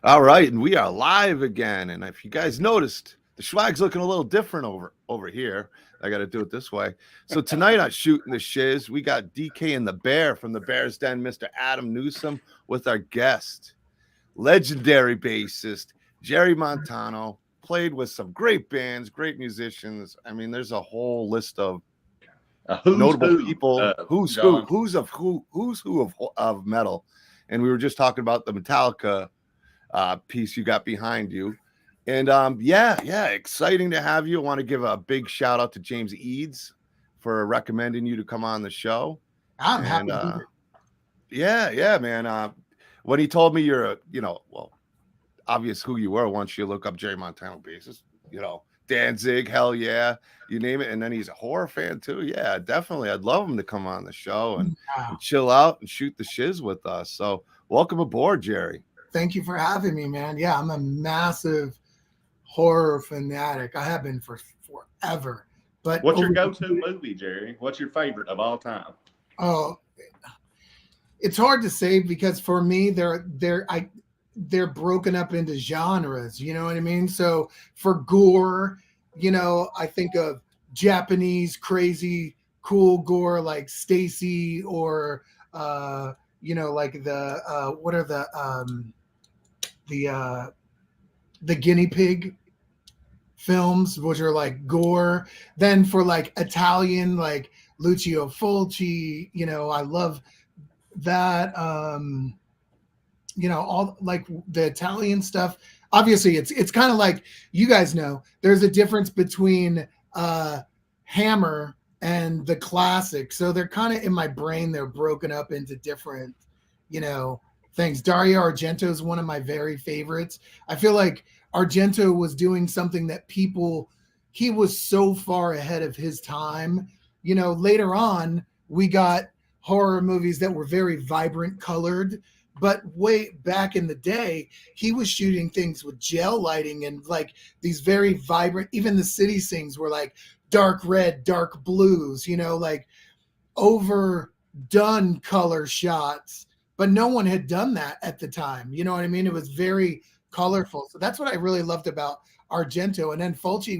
All right, and we are live again. And if you guys noticed, the Schwag's looking a little different over here. I got to do it this way. So tonight on Shooting the Shiz, we got DK and the Bear from the Bear's Den, Mr. Adam Newsom, with our guest, legendary bassist Jerry Montano. Played with some great bands, great musicians. I mean, there's a whole list of notable people, who's who of metal. And we were just talking about the Metallica piece you got behind you. And yeah, exciting to have you. I want to give a big shout out to James Eads for recommending you to come on the show. I'm happy to be here. Yeah, man. When he told me you're obvious who you were once you look up Jerry Montano bassist, Danzig, hell yeah, you name it. And then he's a horror fan too. Yeah, definitely. I'd love him to come on the show and chill out and shoot the shiz with us. So welcome aboard, Jerry. Thank you for having me, man. Yeah, I'm a massive horror fanatic. I have been for forever. But what's your go-to movie, Jerry? What's your favorite of all time? Oh, it's hard to say because for me, they're broken up into genres. You know what I mean? So for gore, I think of Japanese crazy cool gore like Stacy or like the what are the guinea pig films, which are like gore. Then for like Italian, like Lucio Fulci, I love that. All like the Italian stuff. Obviously, it's kind of like, you guys know, there's a difference between Hammer and the classic. So they're kind of in my brain. They're broken up into different, things. Dario Argento is one of my very favorites. I feel like Argento was doing something that he was so far ahead of his time. Later on, we got horror movies that were very vibrant colored, but way back in the day, he was shooting things with gel lighting and like these very vibrant, even the City Sings were like dark red, dark blues, like overdone color shots. But no one had done that at the time. You know what I mean? It was very colorful. So that's what I really loved about Argento. And then Fulci,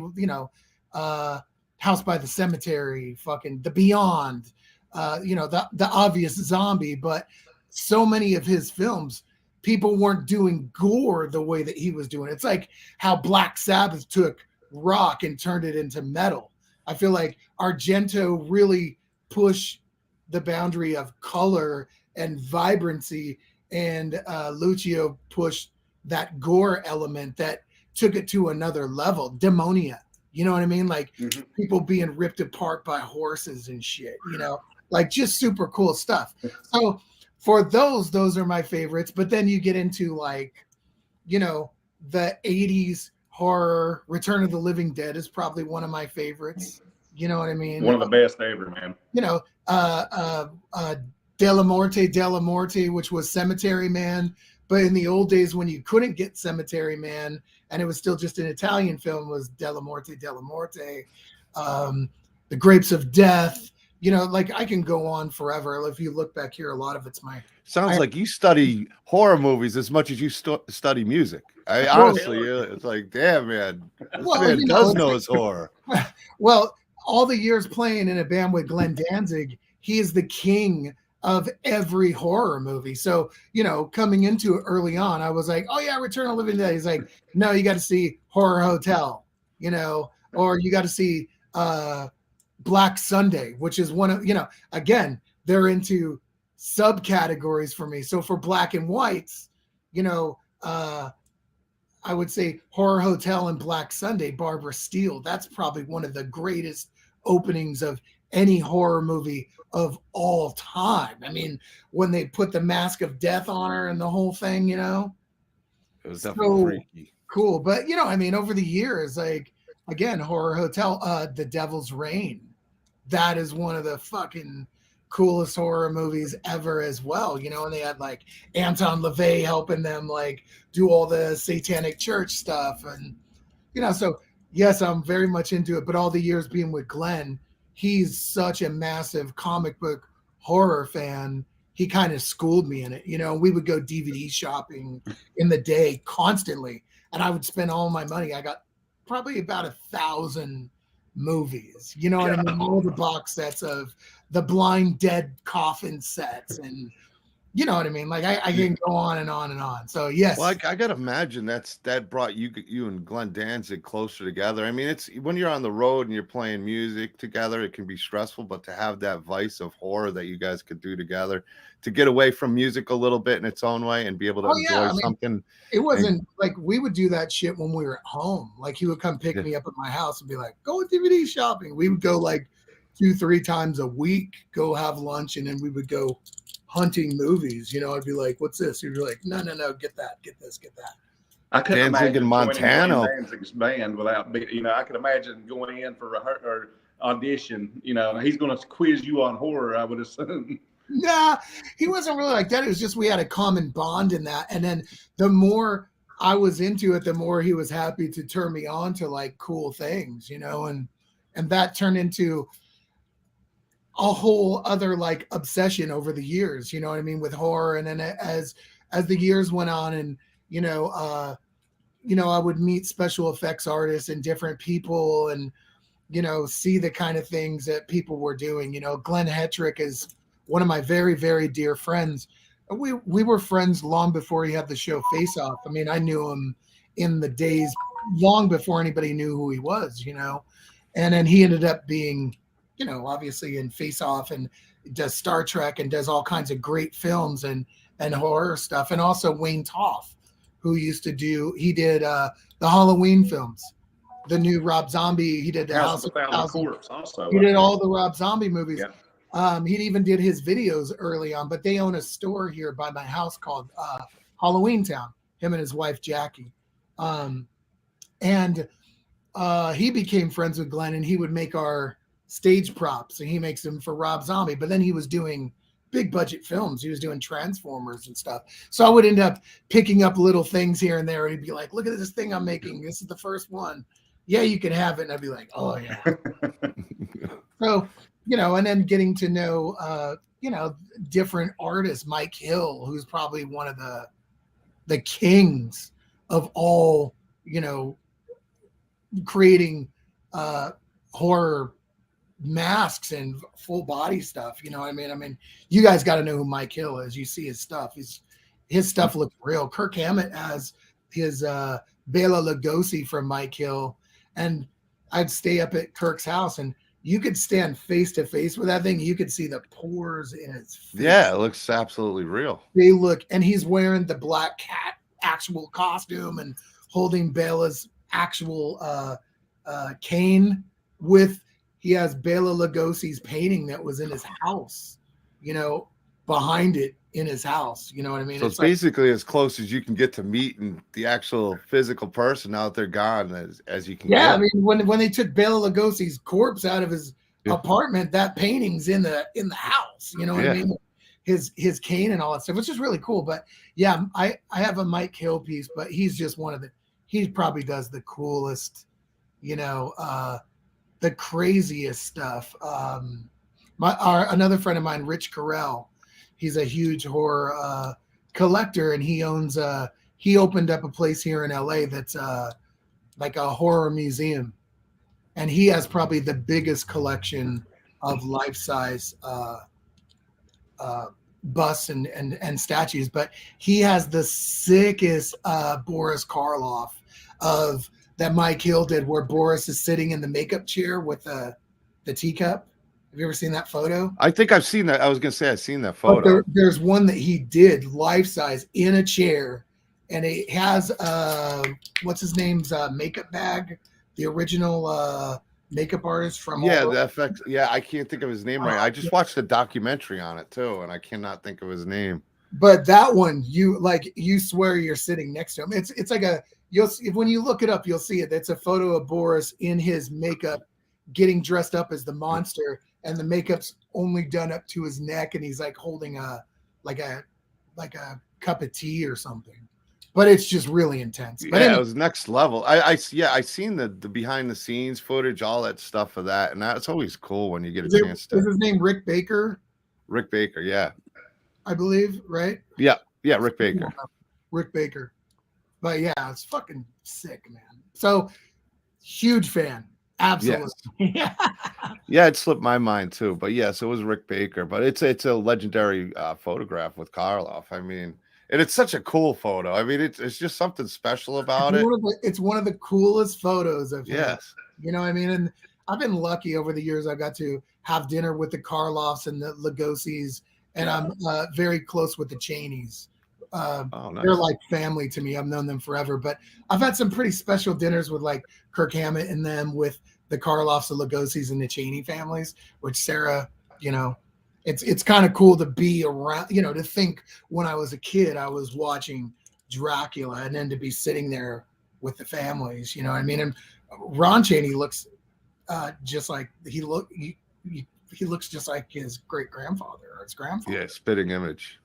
House by the Cemetery, fucking The Beyond, the obvious zombie. But so many of his films, people weren't doing gore the way that he was doing. It's like how Black Sabbath took rock and turned it into metal. I feel like Argento really pushed the boundary of color and vibrancy, and Lucio pushed that gore element that took it to another level. Demonia, you know what I mean? Like people being ripped apart by horses and shit, like just super cool stuff. So for those are my favorites. But then you get into like, the 80s horror. Return of the Living Dead is probably one of my favorites. You know what I mean? One of the best ever, man. De La Morte, which was Cemetery Man. But in the old days when you couldn't get Cemetery Man and it was still just an Italian film, was De La Morte. The Grapes of Death, like I can go on forever. If you look back here, a lot of it's Sounds like you study horror movies as much as you study music. Honestly, it's like, damn, man. This man does know his horror. Well, all the years playing in a band with Glenn Danzig, he is the king of every horror movie. So, coming into it early on, I was like, oh yeah, Return of the Living Dead. He's like, no, you got to see Horror Hotel, or you got to see Black Sunday, which is one of, again, they're into subcategories for me. So for black and whites, I would say Horror Hotel and Black Sunday, Barbara Steele. That's probably one of the greatest openings of any horror movie of all time. I mean, when they put the mask of death on her and the whole thing, it was definitely freaky. Cool. But over the years, like again, Horror Hotel, The Devil's Reign, that is one of the fucking coolest horror movies ever as well. And they had like Anton LaVey helping them like do all the satanic church stuff. And, so yes, I'm very much into it, but all the years being with Glenn, he's such a massive comic book horror fan he kind of schooled me in it. You know, we would go DVD shopping in the day constantly, and I would spend all my money. I got probably about 1,000 movies. You know what I mean? All the box sets of the Blind Dead coffin sets, and you know what I mean? Like I can go on and on and on. So yes. Well, I gotta imagine that brought you and Glenn Danzig closer together. I mean, it's when you're on the road and you're playing music together, it can be stressful, but to have that vice of horror that you guys could do together, to get away from music a little bit in its own way and be able to enjoy something. It wasn't like we would do that shit when we were at home. Like he would come pick me up at my house and be like, go DVD shopping. We would go like 2-3 times a week, go have lunch, and then we would go hunting movies. You know, I'd be like, what's this? You'd be like, no, get that, get this, get that. I couldn't Danzig imagine and Montano. Danzig's band without, you know, I could imagine going in for a audition. You know, he's going to quiz you on horror, I would assume. Nah, he wasn't really like that. It was just we had a common bond in that. And then the more I was into it, the more he was happy to turn me on to like cool things, you know, and that turned into a whole other like obsession over the years, you know what I mean, with horror. And then as the years went on, and you know, I would meet special effects artists and different people, and you know, see the kind of things that people were doing. You know, Glenn Hetrick is one of my very, very dear friends. We were friends long before he had the show Face Off. I mean, I knew him in the days long before anybody knew who he was, you know. And then he ended up being, you know, obviously in Face Off, and does Star Trek and does all kinds of great films and horror stuff. And also Wayne Toff, who used to he did the Halloween films, the new Rob Zombie. He did the House of Corpse also. He did all the Rob Zombie movies. Yeah. He even did his videos early on, but they own a store here by my house called Halloween Town, him and his wife, Jackie. And he became friends with Glenn, and he would make our stage props, and he makes them for Rob Zombie. But then he was doing big budget films. He was doing Transformers and stuff. So I would end up picking up little things here and there. And he'd be like, look at this thing I'm making. This is the first one. Yeah, you can have it. And I'd be like, oh yeah. So, you know, and then getting to know, you know, different artists, Mike Hill, who's probably one of the kings of all, you know, creating horror masks and full body stuff. You know what I mean? I mean, you guys got to know who Mike Hill is. You see his stuff. His stuff looks real. Kirk Hammett has his Bela Lugosi from Mike Hill, and I'd stay up at Kirk's house, and you could stand face to face with that thing. You could see the pores in his face. Yeah, it looks absolutely real. They look, and he's wearing the Black Cat actual costume and holding Bela's actual cane with. He has Bela Lugosi's painting that was in his house, you know, behind it in his house. You know what I mean? So it's basically as close as you can get to meeting the actual physical person out there gone as you can get. I mean, when they took Bela Lugosi's corpse out of his apartment, that painting's in the house. You know what I mean? His cane and all that stuff, which is really cool. But yeah, I have a Mike Hill piece, but he's just he probably does the coolest, you know, the craziest stuff. Another friend of mine, Rich Carell, he's a huge horror collector, and he opened up a place here in LA that's like a horror museum, and he has probably the biggest collection of life-size busts and statues. But he has the sickest Boris Karloff of that Mike Hill did, where Boris is sitting in the makeup chair with the teacup. Have you ever seen that photo? I think I've seen that. I was going to say I've seen that photo. There's one that he did life-size in a chair, and it has what's his name's makeup bag, the original makeup artist from the FX. Yeah, I can't think of his name right. I just watched a documentary on it too, and I cannot think of his name. But that one, you swear you're sitting next to him. It's like when you look it up, you'll see it. It's a photo of Boris in his makeup, getting dressed up as the monster, and the makeup's only done up to his neck, and he's like holding a cup of tea or something. But it's just really intense. But it was next level. I seen the behind the scenes footage, all that stuff of that, and that's always cool when you get a chance to. Is his name Rick Baker? Rick Baker, yeah. I believe, right? Yeah, Rick Baker. Rick Baker. But yeah, it's fucking sick, man. So huge fan. Absolutely. Yes. Yeah, it slipped my mind too. But yes, it was Rick Baker. But it's a legendary photograph with Karloff. I mean, and it's such a cool photo. I mean, it's just something special about it. It's one of the coolest photos of him. Yes. You know what I mean? And I've been lucky over the years. I got to have dinner with the Karloffs and the Lugosis, and I'm very close with the Cheneys. Nice. They're like family to me. I've known them forever, but I've had some pretty special dinners with like Kirk Hammett and them, with the Karloffs, the Lugosis, and the Cheney families, which Sarah, you know, it's kind of cool to be around, you know, to think when I was a kid, I was watching Dracula, and then to be sitting there with the families, you know what I mean? And Ron Chaney looks just like he looks just like his great grandfather or his grandfather. Yeah, spitting image.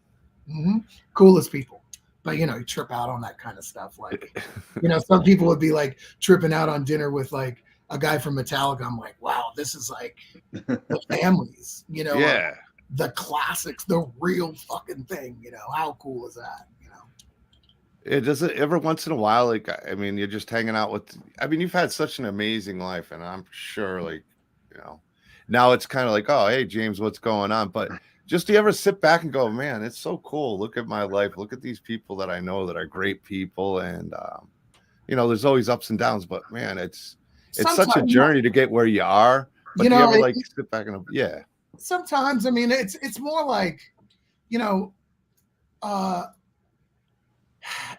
Mm-hmm. Coolest people. But, you know, you trip out on that kind of stuff. Like, you know, some people would be like tripping out on dinner with like a guy from Metallica. I'm like, wow, this is like the families, you know, yeah, the classics, the real fucking thing. You know, how cool is that? You know, it doesn't every once in a while. Like, I mean, you're just hanging out with, I mean, you've had such an amazing life, and I'm sure, like, you know, now it's kind of like, oh, hey, James, what's going on? But just do you ever sit back and go, man, it's so cool. Look at my life. Look at these people that I know that are great people. And, you know, there's always ups and downs, but man, it's such a journey to get where you are. But you know, do you ever like sit back and, yeah. Sometimes, I mean, it's more like, you know,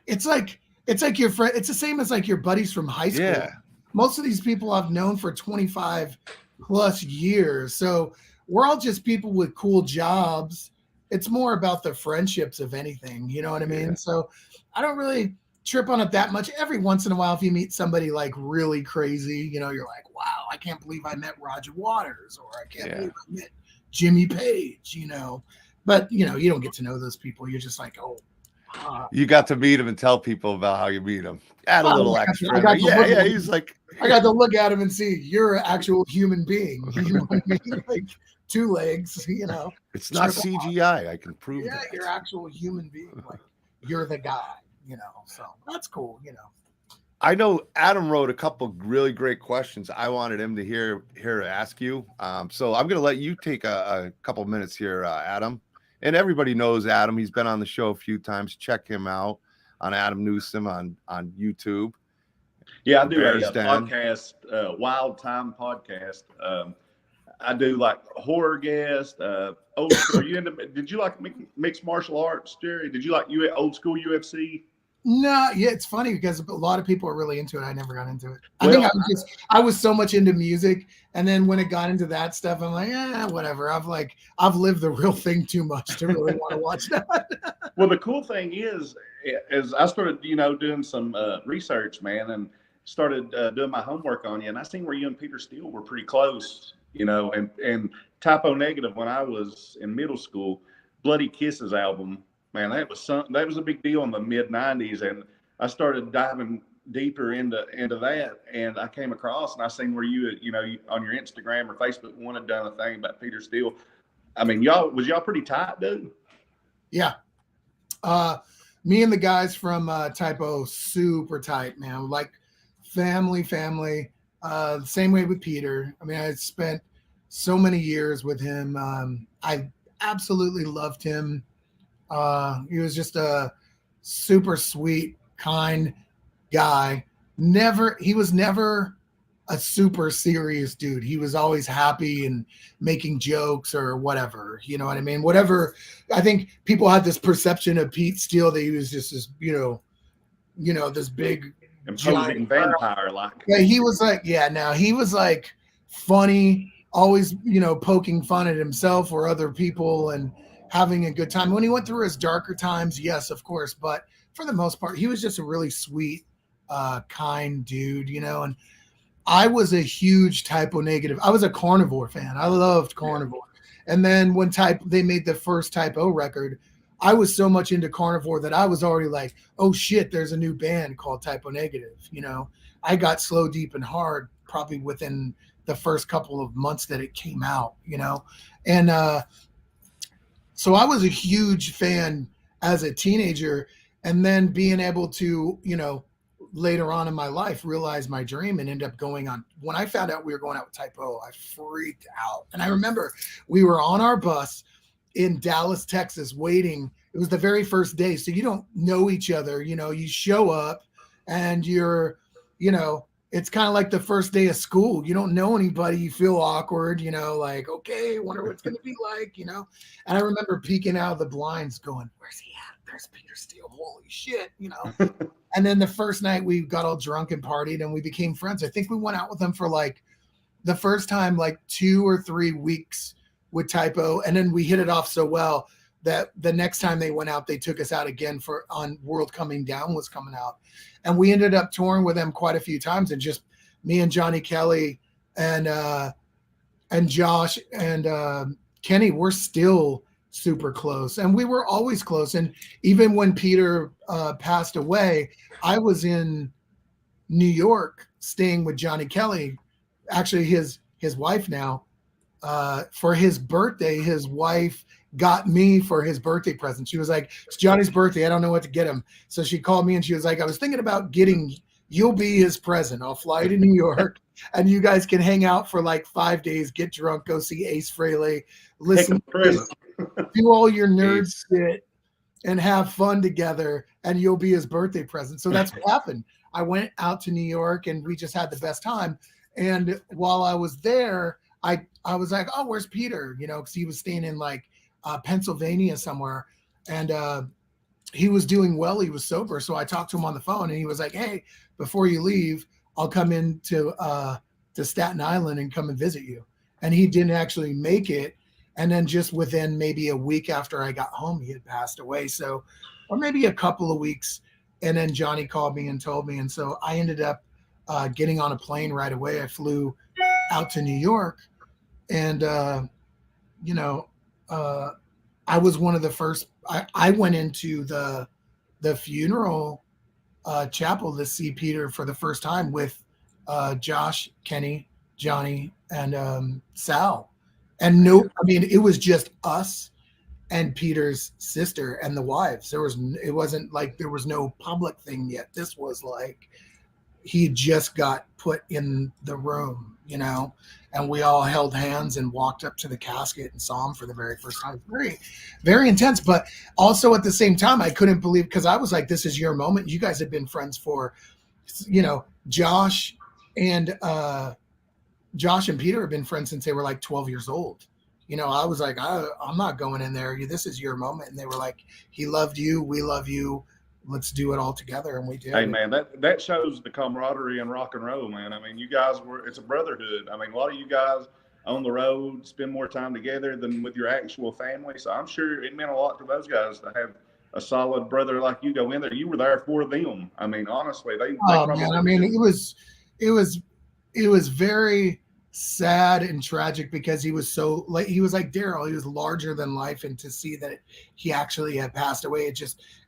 it's like your friend. It's the same as like your buddies from high school. Yeah. Most of these people I've known for 25 plus years. So we're all just people with cool jobs. It's more about the friendships of anything. You know what I mean? Yeah. So I don't really trip on it that much. Every once in a while, if you meet somebody like really crazy, you know, you're like, wow, I can't believe I met Roger Waters, or I can't believe I met Jimmy Page, you know. But, you know, you don't get to know those people. You're just like, oh. You got to meet him and tell people about how you meet him. Add a little extra. Yeah, he's like, I got to look at him and see you're an actual human being. You know what I mean? Like 2 legs, you know. It's not CGI. I can prove that. that. You're an actual human being. Like, you're the guy, you know. So that's cool, you know. I know Adam wrote a couple really great questions I wanted him to hear ask you. So I'm going to let you take a couple minutes here, Adam. And everybody knows Adam. He's been on the show a few times. Check him out on Adam Newsom on YouTube. Yeah, I do a podcast, Wild Time podcast. I do like horror guests. Old school. Did you like mixed martial arts, Jerry? Did you like old school UFC? No, yeah, it's funny because a lot of people are really into it. I never got into it. I think I was so much into music, and then when it got into that stuff, I'm like, whatever. I've lived the real thing too much to really want to watch that. Well, the cool thing is I started, you know, doing some research, man, and started doing my homework on you, and I seen where you and Peter Steele were pretty close, you know, and Typo Negative when I was in middle school, Bloody Kisses album. Man, that was a big deal in the mid '90s, and I started diving deeper into that, and I came across and I seen where you know, on your Instagram or Facebook, one had done a thing about Peter Steele. I mean, y'all pretty tight, dude? Yeah, me and the guys from Typo, super tight, man. Like family. Same way with Peter. I mean, I spent so many years with him. I absolutely loved him. He was just a super sweet, kind guy. He was never a super serious dude. He was always happy and making jokes or whatever. You know what I mean? Whatever. I think people had this perception of Pete Steele that he was just this, you know, this big imposing vampire like. Yeah, he was like, he was like funny, always, you know, poking fun at himself or other people and having a good time. When he went through his darker times, yes, of course, but for the most part, he was just a really sweet, kind dude, you know. And I was a huge Typo Negative. I was a Carnivore fan. I loved Carnivore. Yeah. And then when they made the first Typo record, I was so much into Carnivore that I was already like, oh shit, there's a new band called Typo Negative. You know, I got Slow, Deep, and Hard probably within the first couple of months that it came out, you know. And So I was a huge fan as a teenager, and then being able to, you know, later on in my life realize my dream and end up going on. When I found out we were going out with Type O, I freaked out. And I remember we were on our bus in Dallas, Texas, waiting. It was the very first day, so you don't know each other. You know, you show up and you're, you know, it's kind of like the first day of school. You don't know anybody. You feel awkward, you know, like, okay, wonder what it's going to be like, you know. And I remember peeking out of the blinds going, where's he at? There's Peter Steele. Holy shit, you know. And then the first night we got all drunk and partied and we became friends. I think we went out with them for like the first time, like 2 or 3 weeks with Type O. And then we hit it off so well that the next time they went out, they took us out again for on World Coming Down was coming out. And we ended up touring with them quite a few times. And just me and Johnny Kelly and Josh and Kenny, we're still super close. And we were always close. And even when Peter passed away, I was in New York staying with Johnny Kelly, actually his wife now, for his birthday. His wife got me for his birthday present. She was like, it's Johnny's birthday. I don't know what to get him. So she called me and she was like, I was thinking about getting, you'll be his present. I'll fly to New York and you guys can hang out for like 5 days, get drunk, go see Ace Frehley, listen, do all your nerd shit and have fun together, and you'll be his birthday present. So that's what happened. I went out to New York and we just had the best time. And while I was there, I was like, oh, where's Peter? You know, because he was staying in like Pennsylvania somewhere, and he was doing well. He was sober. So I talked to him on the phone and he was like, hey, before you leave, I'll come in to Staten Island and come and visit you. And he didn't actually make it. And then just within maybe a week after I got home, he had passed away. So, or maybe a couple of weeks. And then Johnny called me and told me. And so I ended up getting on a plane right away. I flew out to New York, and, you know, I was one of the first, I went into the funeral chapel to see Peter for the first time with Josh, Kenny, Johnny, and Sal. And no, I mean, it was just us and Peter's sister and the wives. It wasn't like there was no public thing yet. This was like, he just got put in the room, you know, and we all held hands and walked up to the casket and saw him for the very first time. Very, very intense. But also at the same time, I couldn't believe, because I was like, this is your moment. You guys have been friends for, you know, Josh and Peter have been friends since they were like 12 years old. You know, I was like, I'm not going in there. This is your moment. And they were like, he loved you. We love you. Let's do it all together. And we did. Hey, man, that shows the camaraderie in rock and roll, man. I mean, you guys it's a brotherhood. I mean, a lot of you guys on the road spend more time together than with your actual family. So I'm sure it meant a lot to those guys to have a solid brother like you go in there. You were there for them. I mean, honestly, they man, I mean, it was very sad and tragic because he was so like, he was like Daryl, he was larger than life, and to see that he actually had passed away,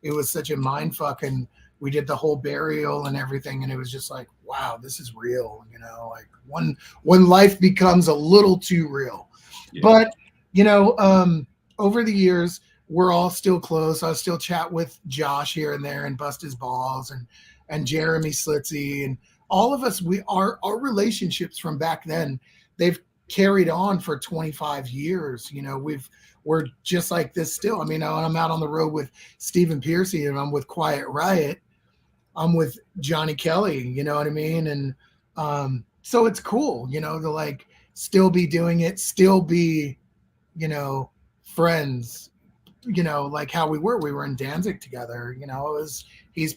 it was such a mind fuck. And we did the whole burial and everything, and it was just like, wow, this is real, you know, like when life becomes a little too real. Yeah. But you know, over the years we're all still close. I still chat with Josh here and there and bust his balls, and Jeremy Slitsy, and all of us, our relationships from back then, they've carried on for 25 years. You know, we're just like this still. I mean, I'm out on the road with Stephen Piercy, and I'm with Quiet Riot. I'm with Johnny Kelly, you know what I mean? And so it's cool, you know, to like still be doing it, still be, you know, friends, you know, like how we were in Danzig together, you know. He's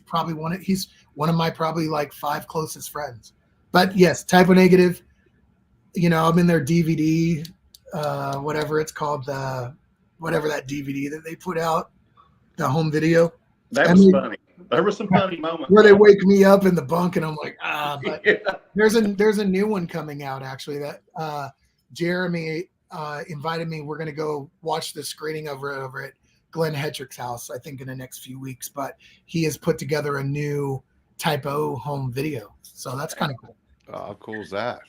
one of my probably like 5 closest friends. But yes, Type O Negative, you know, I'm in their DVD, whatever it's called, whatever that DVD that they put out, the home video. That was funny. There were some funny moments where they wake me up in the bunk and I'm like, but yeah. There's a new one coming out actually that Jeremy invited me. We're gonna go watch the screening over at Glenn Hetrick's house, I think in the next few weeks, but he has put together a new Type O home video. So that's kind of cool. Oh, how cool is that?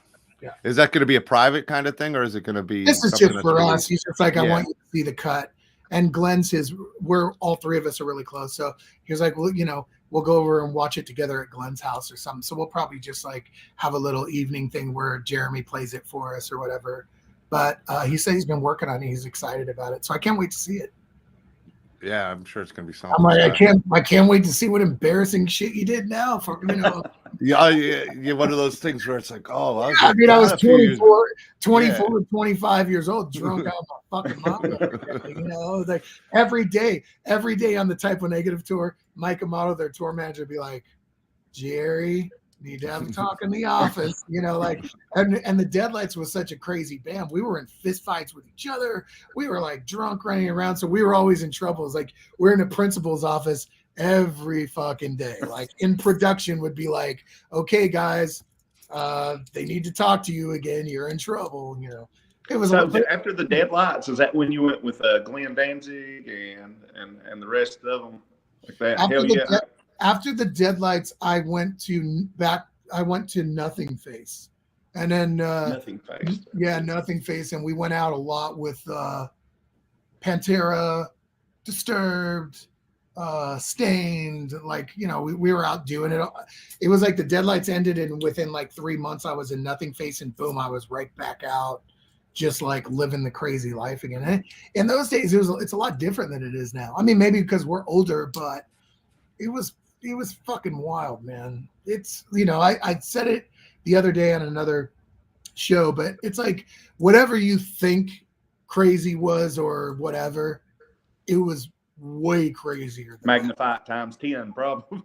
Yeah. Is that going to be a private kind of thing, or is it going to be? This is just for us. He's just like, I want you to see the cut. and we're all three of us are really close. So he was like, well, we'll go over and watch it together at Glenn's house or something. So we'll probably just like have a little evening thing where Jeremy plays it for us or whatever. But he said he's been working on it. He's excited about it. So I can't wait to see it. Yeah, I'm sure it's gonna be something. I'm like, I can't wait to see what embarrassing shit you did now. For yeah, one of those things where it's like, oh, I was 24, 25 years old, drunk out of my fucking mind. Like every day on the Type O Negative tour, Mike Amato, their tour manager, would be like, Jerry, need to have a talk in the office, and the Deadlights was such a crazy band. We were in fist fights with each other. We were like drunk running around. So we were always in trouble. It's like we're in the principal's office every fucking day. Like in production would be like, okay, guys, they need to talk to you again. You're in trouble. It was after the Deadlights, is that when you went with Glenn Danzig and the rest of them like that? After the Deadlights, I went to Nothing Face, and then Nothing Face. Yeah, Nothing Face, and we went out a lot with Pantera, Disturbed, Stained. Like we were out doing it. It was like the Deadlights ended, and within like 3 months, I was in Nothing Face, and boom, I was right back out, just like living the crazy life again. And in those days, it's a lot different than it is now. I mean, maybe because we're older, but it was fucking wild, man. It's, I said it the other day on another show, but it's like whatever you think crazy was or whatever, it was way crazier. Magnified times 10, probably.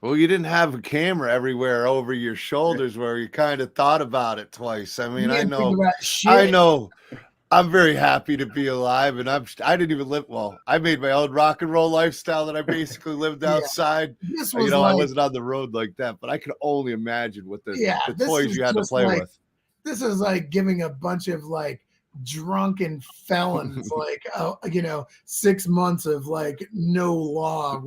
Well, you didn't have a camera everywhere over your shoulders where you kind of thought about it twice. I mean, I know. I'm very happy to be alive, and I didn't even live. Well, I made my own rock and roll lifestyle that I basically lived outside. I wasn't on the road like that, but I can only imagine what the toys you had to play with. This is like giving a bunch of like drunken felons like 6 months of like no law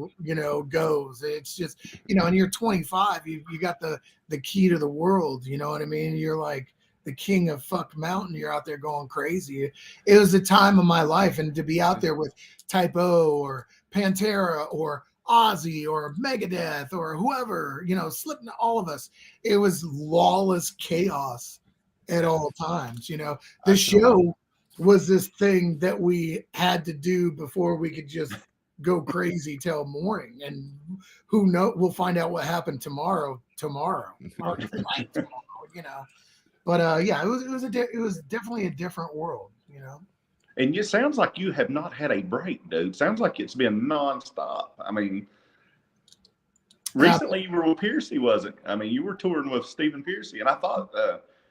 goes. It's just and you're 25, you got the key to the world, you know what I mean? You're like the king of fuck mountain. You're out there going crazy. It was the time of my life, and to be out there with Type O or Pantera or Ozzy or Megadeth or whoever, Slipknot, all of us, it was lawless chaos at all times. The show was this thing that we had to do before we could just go crazy till morning, and who knows, we'll find out what happened tomorrow or tonight, But it was definitely a different world, And it sounds like you have not had a break, dude. Sounds like it's been nonstop. I mean, recently you were with Piercy, wasn't? I mean, you were touring with Stephen Piercy, and I thought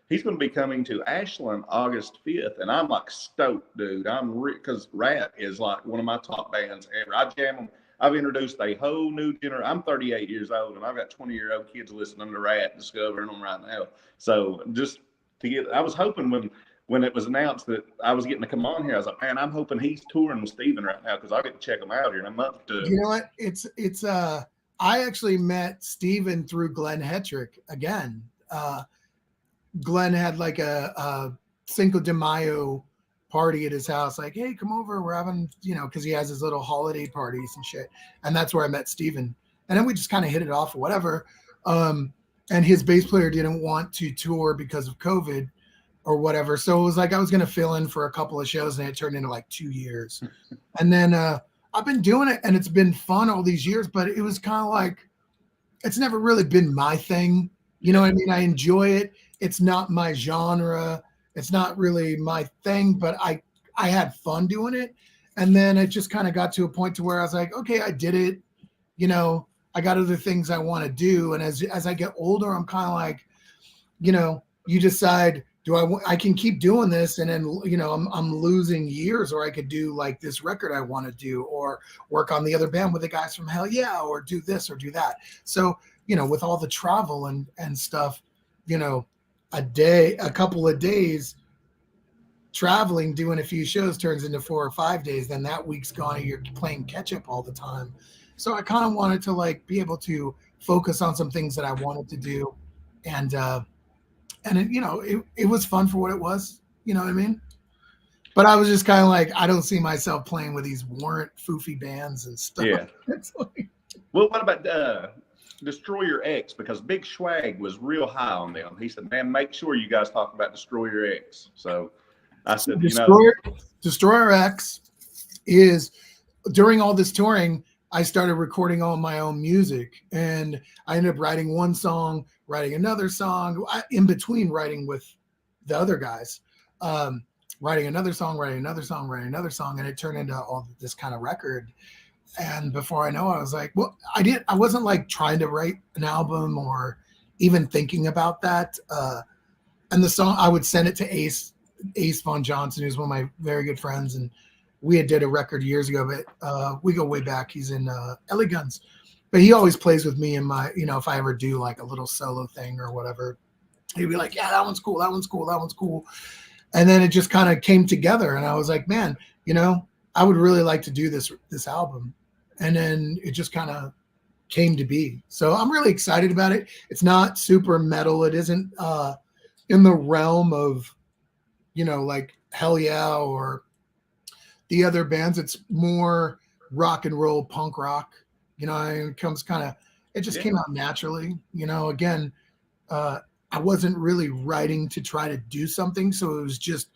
he's going to be coming to Ashland August 5th, and I'm like stoked, dude. Because Rat is like one of my top bands ever. I jam them. I've introduced a whole new generation. I'm 38 years old, and I've got 20-year-old kids listening to Rat, discovering them right now. So just I was hoping when it was announced that I was getting to come on here, I was like, man, I'm hoping he's touring with Steven right now, because I get to check him out here in a month or two. You know what? It's I actually met Steven through Glenn Hetrick again. Glenn had like a Cinco de Mayo party at his house, like, hey, come over, we're having, because he has his little holiday parties and shit. And that's where I met Steven. And then we just kind of hit it off or whatever. And his bass player didn't want to tour because of COVID or whatever. So it was like I was going to fill in for a couple of shows, and it turned into like 2 years. And then I've been doing it, and it's been fun all these years, but it was kind of like, it's never really been my thing. You know what I mean? I enjoy it. It's not my genre. It's not really my thing, but I had fun doing it. And then it just kind of got to a point to where I was like, okay, I did it. I got other things I want to do. And as I get older, I'm kind of like, you decide, I can keep doing this, and then, I'm losing years, or I could do like this record I want to do, or work on the other band with the guys from Hell Yeah, or do this or do that. So, with all the travel and stuff, a couple of days traveling, doing a few shows turns into 4 or 5 days. Then that week's gone, and you're playing catch up all the time. So I kind of wanted to like be able to focus on some things that I wanted to do. And it was fun for what it was. You know what I mean? But I was just kind of like, I don't see myself playing with these warrant foofy bands and stuff. Yeah. It's like, Well, what about Destroyer X? Because Big Schwag was real high on them. He said, "Man, make sure you guys talk about Destroyer X." So I said, Destroyer X is, during all this touring, I started recording all my own music, and I ended up writing one song, writing another song, in between writing with the other guys, writing another song, writing another song, writing another song, and it turned into all this kind of record. And before I know it, I was like, well, I wasn't like trying to write an album or even thinking about that. And the song, I would send it to Ace Von Johnson, who's one of my very good friends, and we had did a record years ago, but we go way back. He's in LA Guns, but he always plays with me in my, if I ever do like a little solo thing or whatever, he'd be like, yeah, that one's cool, that one's cool, that one's cool. And then it just kind of came together, and I was like, man, I would really like to do this album. And then it just kind of came to be. So I'm really excited about it. It's not super metal. It isn't in the realm of, like Hell Yeah or the other bands. It's more rock and roll, punk rock. It comes it just came out naturally. Again, I wasn't really writing to try to do something. So it was just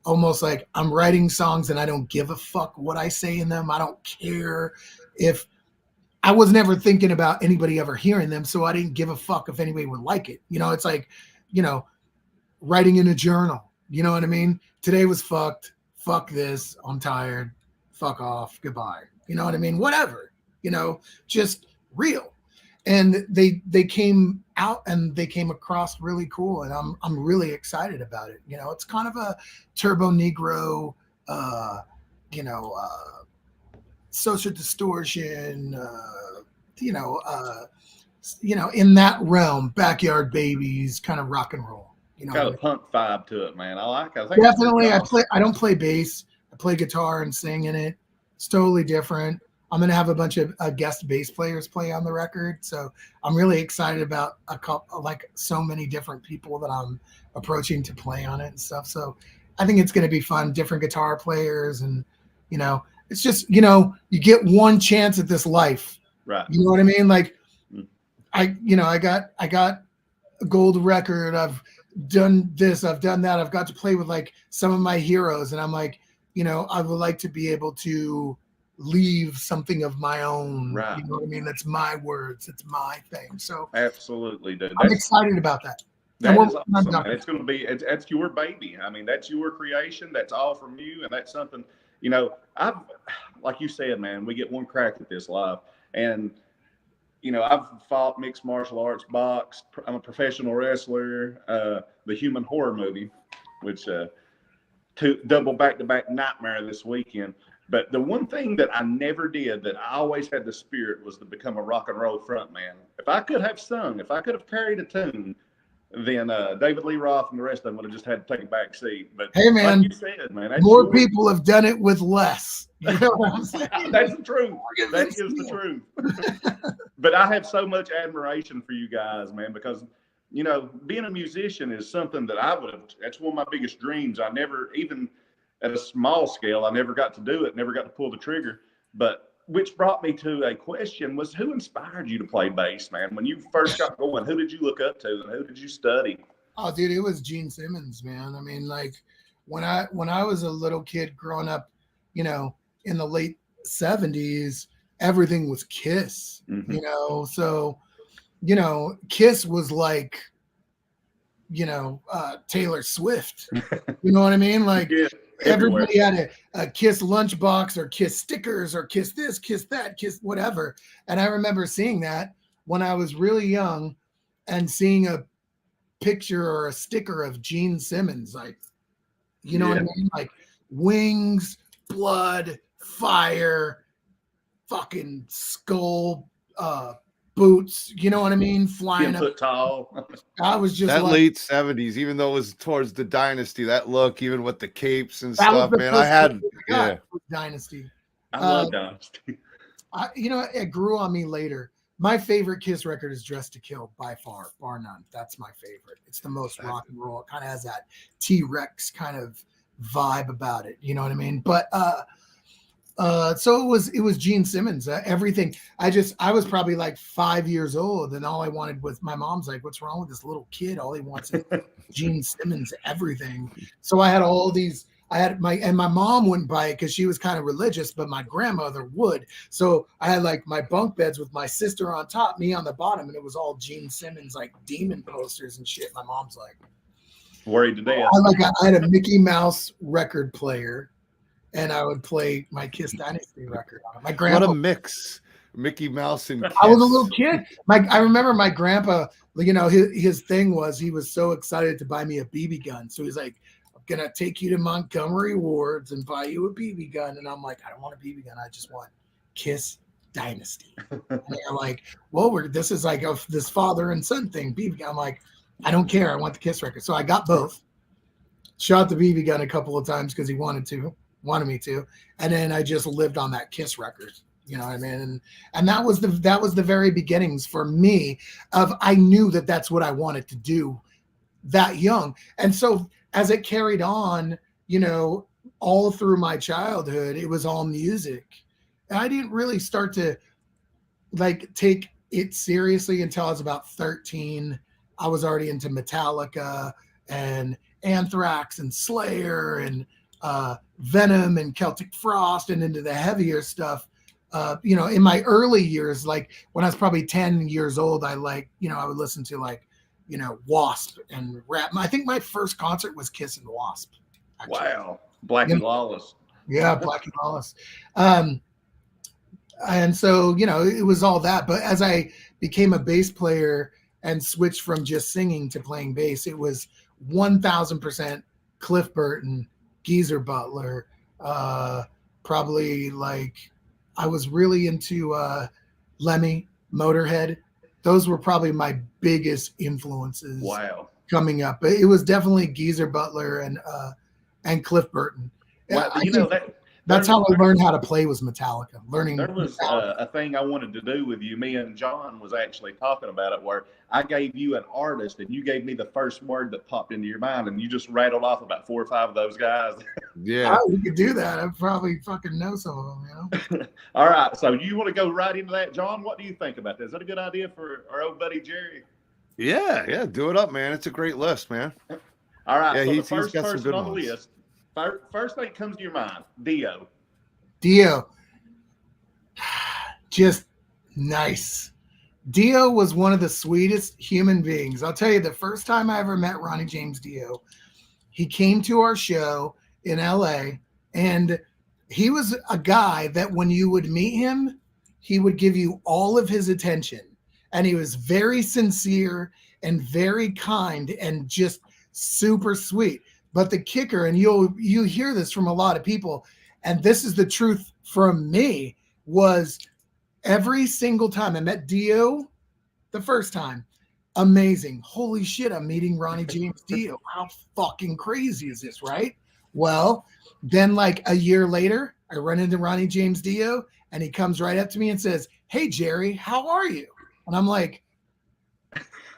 almost like I'm writing songs and I don't give a fuck what I say in them. I don't care if I was never thinking about anybody ever hearing them. So I didn't give a fuck if anybody would like it. It's like, writing in a journal, you know what I mean? Today was fucked. Fuck this. I'm tired. Fuck off. Goodbye. You know what I mean? Whatever, just real. And they came out and they came across really cool, and I'm really excited about it. It's kind of a Turbo Negro, Social Distortion, in that realm, Backyard Babies, kind of rock and roll. Got a punk vibe to it, man. I think definitely. I don't play bass. I play guitar and sing in it. It's totally different. I'm going to have a bunch of guest bass players play on the record. So I'm really excited about a couple, like so many different people that I'm approaching to play on it and stuff. So I think it's going to be fun. Different guitar players. And, it's just, you get one chance at this life. Right. You know what I mean? Like I got a gold record. I've done this. I've done that. I've got to play with like some of my heroes. And I'm like, I would like to be able to leave something of my own. Right. You know what I mean? That's my words. It's my thing. So absolutely, dude. I'm excited about that. That is awesome. It's going to be, it's your baby. I mean, that's your creation. That's all from you. And that's something, I've, like you said, man, we get one crack at this live. And, I've fought mixed martial arts, boxed. I'm a professional wrestler, the Human Horror movie, which double back-to-back nightmare this weekend. But the one thing that I never did, that I always had the spirit, was to become a rock and roll frontman. If I could have sung, if I could have carried a tune, then David Lee Roth and the rest of them would have just had to take a back seat. But hey, man, like you said, man, more people have done it with less. You know what I'm saying? That's the truth. That is the truth. But I have so much admiration for you guys, man, because, being a musician is something that that's one of my biggest dreams. I never, even at a small scale, I never got to do it, never got to pull the trigger. But which brought me to a question: was who inspired you to play bass, man? When you first got going, who did you look up to and who did you study? Oh, dude, it was Gene Simmons, man. I mean, like when I was a little kid growing up, in the late 70s, everything was Kiss, so, Kiss was like, Taylor Swift, you know what I mean? Like, yeah. Everybody had a Kiss lunchbox or Kiss stickers or Kiss this, Kiss that, Kiss whatever. And I remember seeing that when I was really young and seeing a picture or a sticker of Gene Simmons, like, you know what I mean? Like wings, blood, fire, fucking skull, boots, you know what I mean? Flying 10 foot tall. I was just that late 70s, even though it was towards the Dynasty, that look, even with the capes and stuff, man. I had Dynasty. I love Dynasty. It grew on me later. My favorite Kiss record is Dressed to Kill by far, bar none. That's my favorite. It's the most rock and roll. It kind of has that T-Rex kind of vibe about it. You know what I mean? But so it was Gene Simmons. Everything. I was probably like 5 years old, and all I wanted was, my mom's like, "What's wrong with this little kid? All he wants is Gene Simmons everything." So I had all these. My mom wouldn't buy it because she was kind of religious, but my grandmother would. So I had like my bunk beds with my sister on top, me on the bottom, and it was all Gene Simmons like demon posters and shit. My mom's like worried to death. I had a Mickey Mouse record player, and I would play my Kiss Dynasty record on it. My grandpa. What a mix. Mickey Mouse and Kiss. I was a little kid. I remember my grandpa, you know, his thing was he was so excited to buy me a BB gun. So he's like, "I'm going to take you to Montgomery Wards and buy you a BB gun." And I'm like, "I don't want a BB gun. I just want Kiss Dynasty." And they're like, "Well, this is like this father and son thing, BB gun." I'm like, "I don't care. I want the Kiss record." So I got both. Shot the BB gun a couple of times because he wanted me to. And then I just lived on that Kiss record. You know what I mean? And that was the very beginnings for me of, I knew that that's what I wanted to do that young. And so as it carried on, you know, all through my childhood, it was all music. And I didn't really start to like take it seriously until I was about 13. I was already into Metallica and Anthrax and Slayer and Venom and Celtic Frost, and into the heavier stuff. You know, in my early years, like when I was probably 10 years old, I would listen to like, you know, Wasp and rap. I think my first concert was Kiss and Wasp. Actually. Wow. Black and Lawless. Yeah, Black and Lawless. And so, you know, it was all that. But as I became a bass player and switched from just singing to playing bass, it was 1000% Cliff Burton, Geezer Butler, probably like I was really into Lemmy, Motorhead. Those were probably my biggest influences. Wow. Coming up. But it was definitely Geezer Butler and Cliff Burton. Well, you know, that's how I learned how to play, was Metallica. There was a thing I wanted to do with you. Me and John was actually talking about it, where I gave you an artist and you gave me the first word that popped into your mind, and you just rattled off about 4 or 5 of those guys. Yeah. We could do that. I probably fucking know some of them, you know? All right. So you want to go right into that, John? What do you think about that? Is that a good idea for our old buddy Jerry? Yeah. Do it up, man. It's a great list, man. All right. Yeah, so he's the first got some person good on the ones. list, first thing that comes to your mind, Dio. Just nice. Dio was one of the sweetest human beings. I'll tell you, the first time I ever met Ronnie James Dio, he came to our show in LA, and he was a guy that when you would meet him, he would give you all of his attention. And he was very sincere and very kind and just super sweet. But the kicker, and you hear this from a lot of people, and this is the truth from me, was every single time I met Dio the first time, amazing. Holy shit, I'm meeting Ronnie James Dio. How fucking crazy is this, right? Well, then like a year later, I run into Ronnie James Dio, and he comes right up to me and says, "Hey, Jerry, how are you?" And I'm like,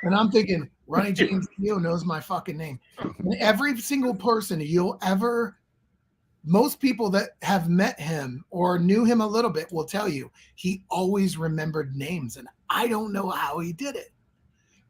and I'm thinking, Ronnie James Dio knows my fucking name. And every single person most people that have met him or knew him a little bit will tell you he always remembered names. And I don't know how he did it,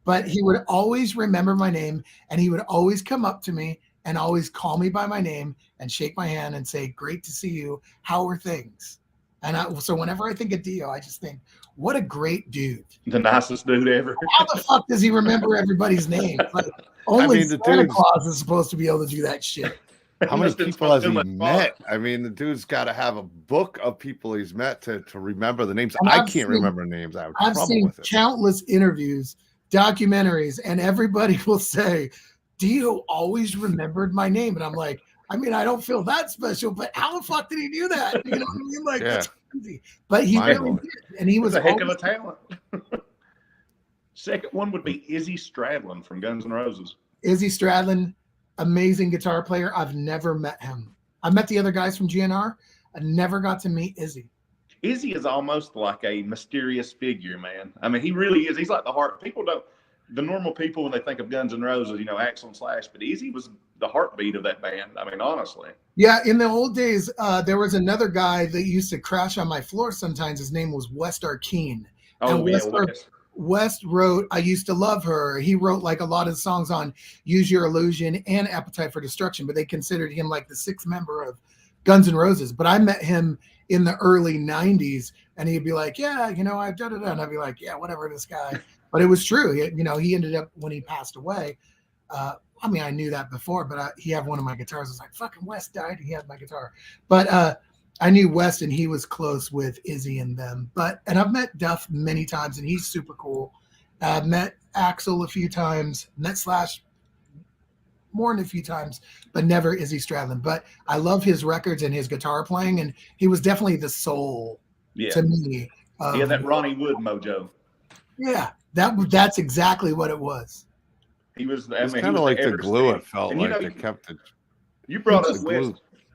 but he would always remember my name, and he would always come up to me and always call me by my name and shake my hand and say, "Great to see you. How are things?" And so whenever I think of Dio, I just think, what a great dude. The nicest dude ever. How the fuck does he remember everybody's name? Like, only Santa Claus is supposed to be able to do that shit. How many people has he met? I mean, the dude's got to have a book of people he's met to remember the names. I can't remember names. I've seen countless interviews, documentaries, and everybody will say, Dio always remembered my name. And I'm like, I mean, I don't feel that special, but how the fuck did he do that? You know what I mean? Like, that's crazy. But he really did. And he was a heck of a talent. Second one would be Izzy Stradlin from Guns N' Roses. Izzy Stradlin, amazing guitar player. I've never met him. I met the other guys from GNR. I never got to meet Izzy. Izzy is almost like a mysterious figure, man. I mean, he really is. He's like the heart. People don't the normal people, when they think of Guns N' Roses, you know, Axl and Slash, but Easy was the heartbeat of that band. I mean, honestly. Yeah, in the old days, there was another guy that used to crash on my floor sometimes. His name was West Arkeen. Oh, And yeah, West wrote I Used to Love Her. He wrote like a lot of songs on Use Your Illusion and Appetite for Destruction, but they considered him like the sixth member of Guns N' Roses. But I met him in the early 90s, and he'd be like, yeah, you know, I've done it. And I'd be like, yeah, whatever, this guy. But it was true. You know, he ended up, when he passed away, I mean, I knew that before, but he had one of my guitars. I was like, fucking West died. He had my guitar. But I knew West, and he was close with Izzy and them. And I've met Duff many times, and he's super cool. I've met Axl a few times, met Slash more than a few times, but never Izzy Stradlin. But I love his records and his guitar playing, and he was definitely the soul to me. Yeah, that Ronnie Wood mojo. Yeah, that's exactly what it was. He was. It's kind of like the glue. It felt and, like you know, it kept it. You brought up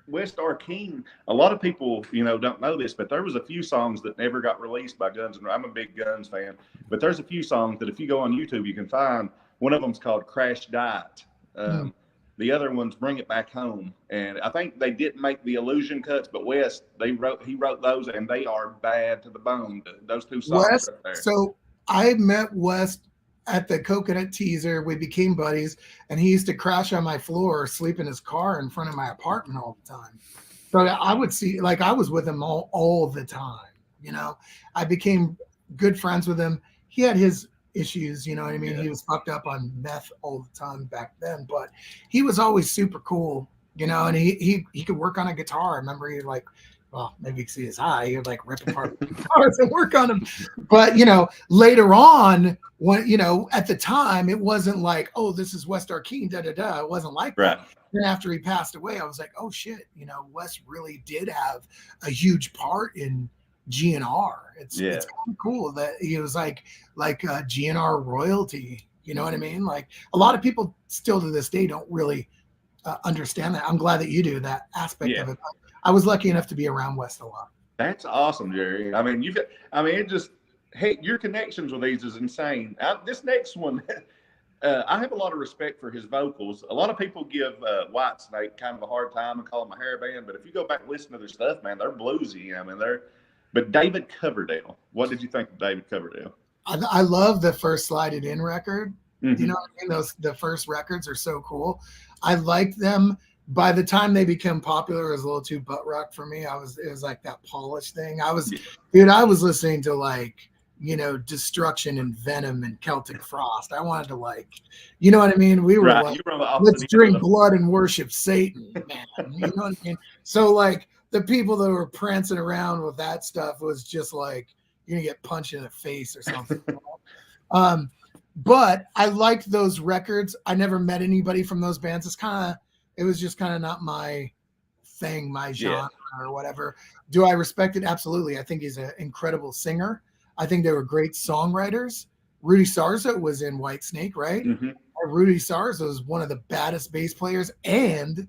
West Arkeen. A lot of people, you know, don't know this, but there was a few songs that never got released by Guns N' Roses. I'm a big Guns fan, but there's a few songs that if you go on YouTube, you can find. One of them's called Crash Diet. The other one's Bring It Back Home. And I think they didn't make the Illusion cuts, but West, he wrote those, and they are bad to the bone. Those two songs West, right there. So I met West at the Coconut Teaser. We became buddies, and he used to crash on my floor, sleep in his car in front of my apartment all the time. So I would see, like, I was with him all the time. You know, I became good friends with him. He had his issues, you know what I mean? Yeah. He was fucked up on meth all the time back then, but he was always super cool, you know, and he could work on a guitar. I remember he like, well, maybe you can see his eye. He would like rip apart guitars and work on them. But, you know, later on, when, you know, at the time, it wasn't like, oh, this is West Arkeen, da-da-da. It wasn't like that. Then after he passed away, I was like, oh, shit, you know, Wes really did have a huge part in GNR. It's kind of cool that he was like GNR royalty. You know what I mean? Like a lot of people still to this day don't really understand that. I'm glad that you do that aspect of it. I was lucky enough to be around West a lot. That's awesome, Jerry. I mean, your connections with these is insane. This next one, I have a lot of respect for his vocals. A lot of people give Whitesnake kind of a hard time and call him a hair band, but if you go back and listen to their stuff, man, they're bluesy. I mean, But David Coverdale, what did you think of David Coverdale? I love the first Slide It In record. Mm-hmm. You know what I mean? The first records are so cool. I liked them. By the time they became popular, it was a little too butt rock for me. It was like that polished thing. I was listening to like, you know, Destruction and Venom and Celtic Frost. I wanted to like, you know what I mean? We were like, let's drink blood and worship Satan, man. You know what I mean? So like the people that were prancing around with that stuff was just like, you're gonna get punched in the face or something. But I liked those records. I never met anybody from those bands. It was just kind of not my thing, my genre or whatever. Do I respect it? Absolutely. I think he's an incredible singer. I think they were great songwriters. Rudy Sarzo was in Whitesnake, right? Mm-hmm. Rudy Sarzo is one of the baddest bass players and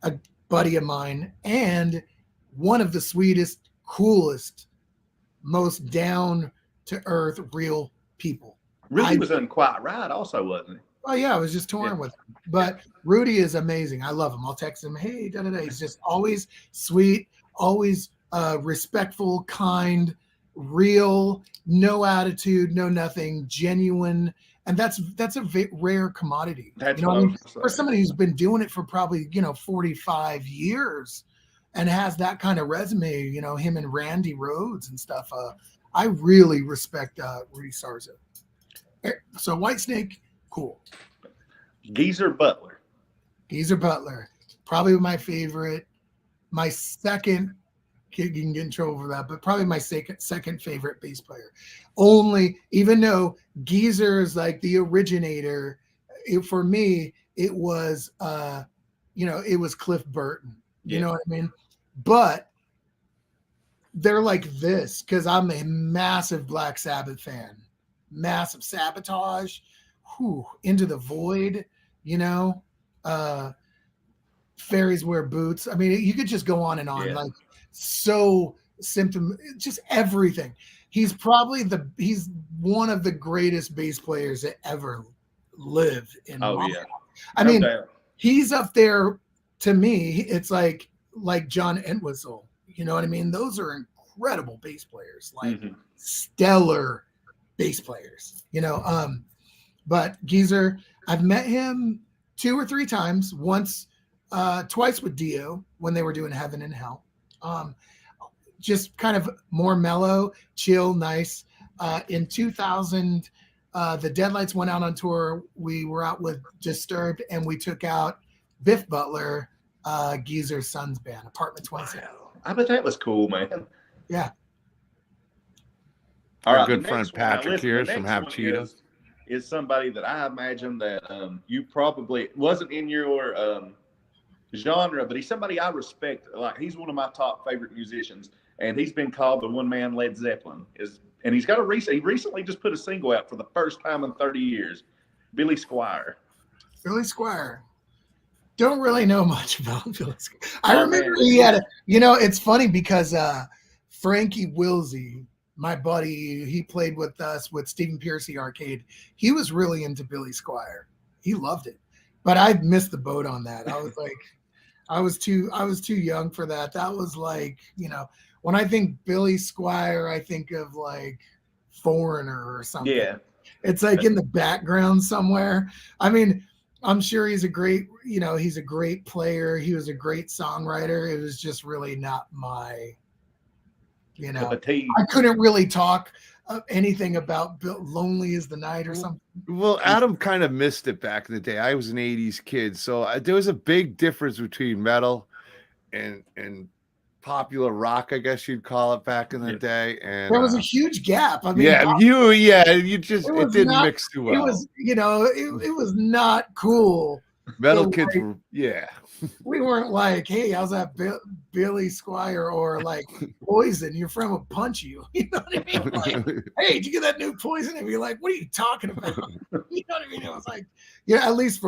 a buddy of mine and one of the sweetest, coolest, most down-to-earth, real people. Rudy was in Quiet Ride also, wasn't he? Oh, yeah, I was just touring with him. But Rudy is amazing. I love him. I'll text him, hey, da-da-da. He's just always sweet, always respectful, kind, real, no attitude, no nothing, genuine. And that's a rare commodity. That's you know what I mean? For somebody who's been doing it for probably, 45 years and has that kind of resume, him and Randy Rhoads and stuff. I really respect Rudy Sarzo. So Whitesnake, cool. Geezer Butler, probably my favorite. My second, you can get in trouble for that, but probably my second favorite bass player. Only, even though Geezer is like the originator, for me, it was, it was Cliff Burton. You know what I mean? But they're like this because I'm a massive Black Sabbath fan. Massive Sabotage, Into the Void, Fairies Wear Boots. I mean, you could just go on and on, like so just everything. He's probably he's one of the greatest bass players that ever lived in Oh my yeah. I No mean, doubt. he's up there to me. It's like John Entwistle. You know what I mean? Those are incredible bass players, like stellar bass players. You know, but Geezer, I've met him 2 or 3 times. Once, twice with Dio when they were doing Heaven and Hell. Just kind of more mellow, chill, nice. In 2000, the Deadlights went out on tour. We were out with Disturbed, and we took out Biff Butler, Geezer's son's band, Apartment 27. Wow. I bet that was cool, man. Yeah. All Our right, good the friend next one, now Patrick listen, here the from next Half one Cheetah. is somebody that I imagine that you probably wasn't in your genre, but he's somebody I respect. Like, he's one of my top favorite musicians, and he's been called the one-man Led Zeppelin. And he's got he recently just put a single out for the first time in 30 years. Billy Squier. Billy Squier. Don't really know much about Billy Squier. I Oh, remember man. he had it's funny because Frankie Wilsey, my buddy, he played with us with Stephen Piercy Arcade. He was really into Billy Squier. He loved it. But I missed the boat on that. I was like, I was too young for that. That was like, when I think Billy Squier, I think of like Foreigner or something. Yeah. It's like in the background somewhere. I mean, I'm sure he's a great player. He was a great songwriter. It was just really not my, I couldn't really talk anything about Lonely as the Night or something. Well, Adam kind of missed it back in the day. I was an 80s kid, so there was a big difference between metal and popular rock, I guess you'd call it, back in the day. And there was a huge gap. I mean, you just it didn't not, mix too well. It was, it was not cool. Metal kids were, we weren't like, hey, how's that Billy Squier or like Poison? Your friend would punch you. You know what I mean? Like, hey, did you get that new Poison? And be like, what are you talking about? You know what I mean? It was like, at least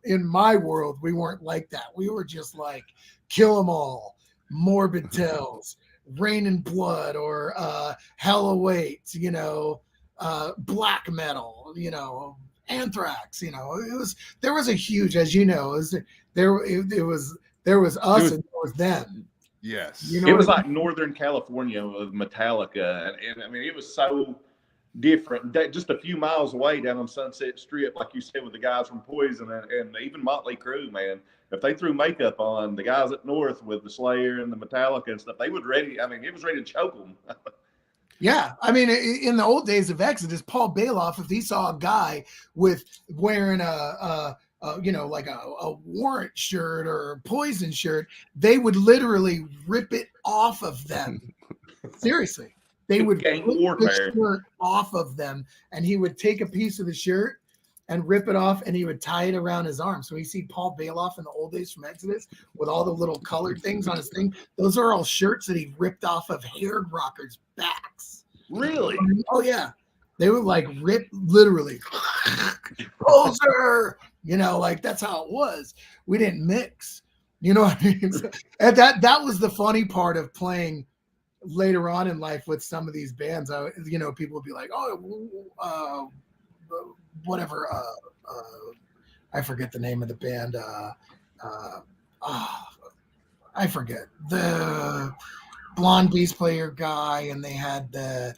in my world, we weren't like that. We were just like, kill them all, Morbid Tales, Rain and Blood, or Hell Awaits, black metal, Anthrax, there was a huge, as you know, there was us and there was them. Yes. It was like Northern California with Metallica. And I mean, it was so different. Just a few miles away down on Sunset Strip, like you said, with the guys from Poison and even Motley Crue, man. If they threw makeup on, the guys up north with the Slayer and the Metallica and stuff, it was ready to choke them. Yeah, I mean, in the old days of Exodus, Paul Bailoff, if he saw a guy wearing like a Warrant shirt or a Poison shirt, they would literally rip it off of them. Seriously, they would rip the shirt off of them, and he would take a piece of the shirt and rip it off, and he would tie it around his arm. So we see Paul Bailoff in the old days from Exodus with all the little colored things on his thing. Those are all shirts that he ripped off of hair rockers' backs. Really? Oh, yeah. They would like rip, literally, poser, like that's how it was. We didn't mix, you know what I mean? And that was the funny part of playing later on in life with some of these bands. People would be like, whatever, I forget the name of the band. I forget the blonde bass player guy, and they had the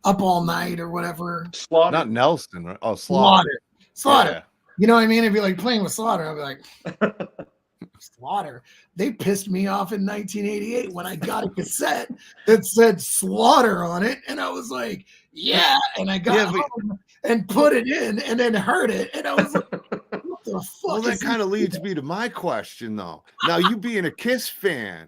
Up All Night or whatever. Slaughter. Not Nelson, right? Oh, Slaughter. Yeah. You know what I mean? It'd be like playing with Slaughter. I'd be like, Slaughter. They pissed me off in 1988 when I got a cassette that said Slaughter on it, and I was like, yeah. And I got home and put it in, and then heard it, and I was like, what the fuck? Well, that kind of leads me to my question, though. Now, you being a Kiss fan,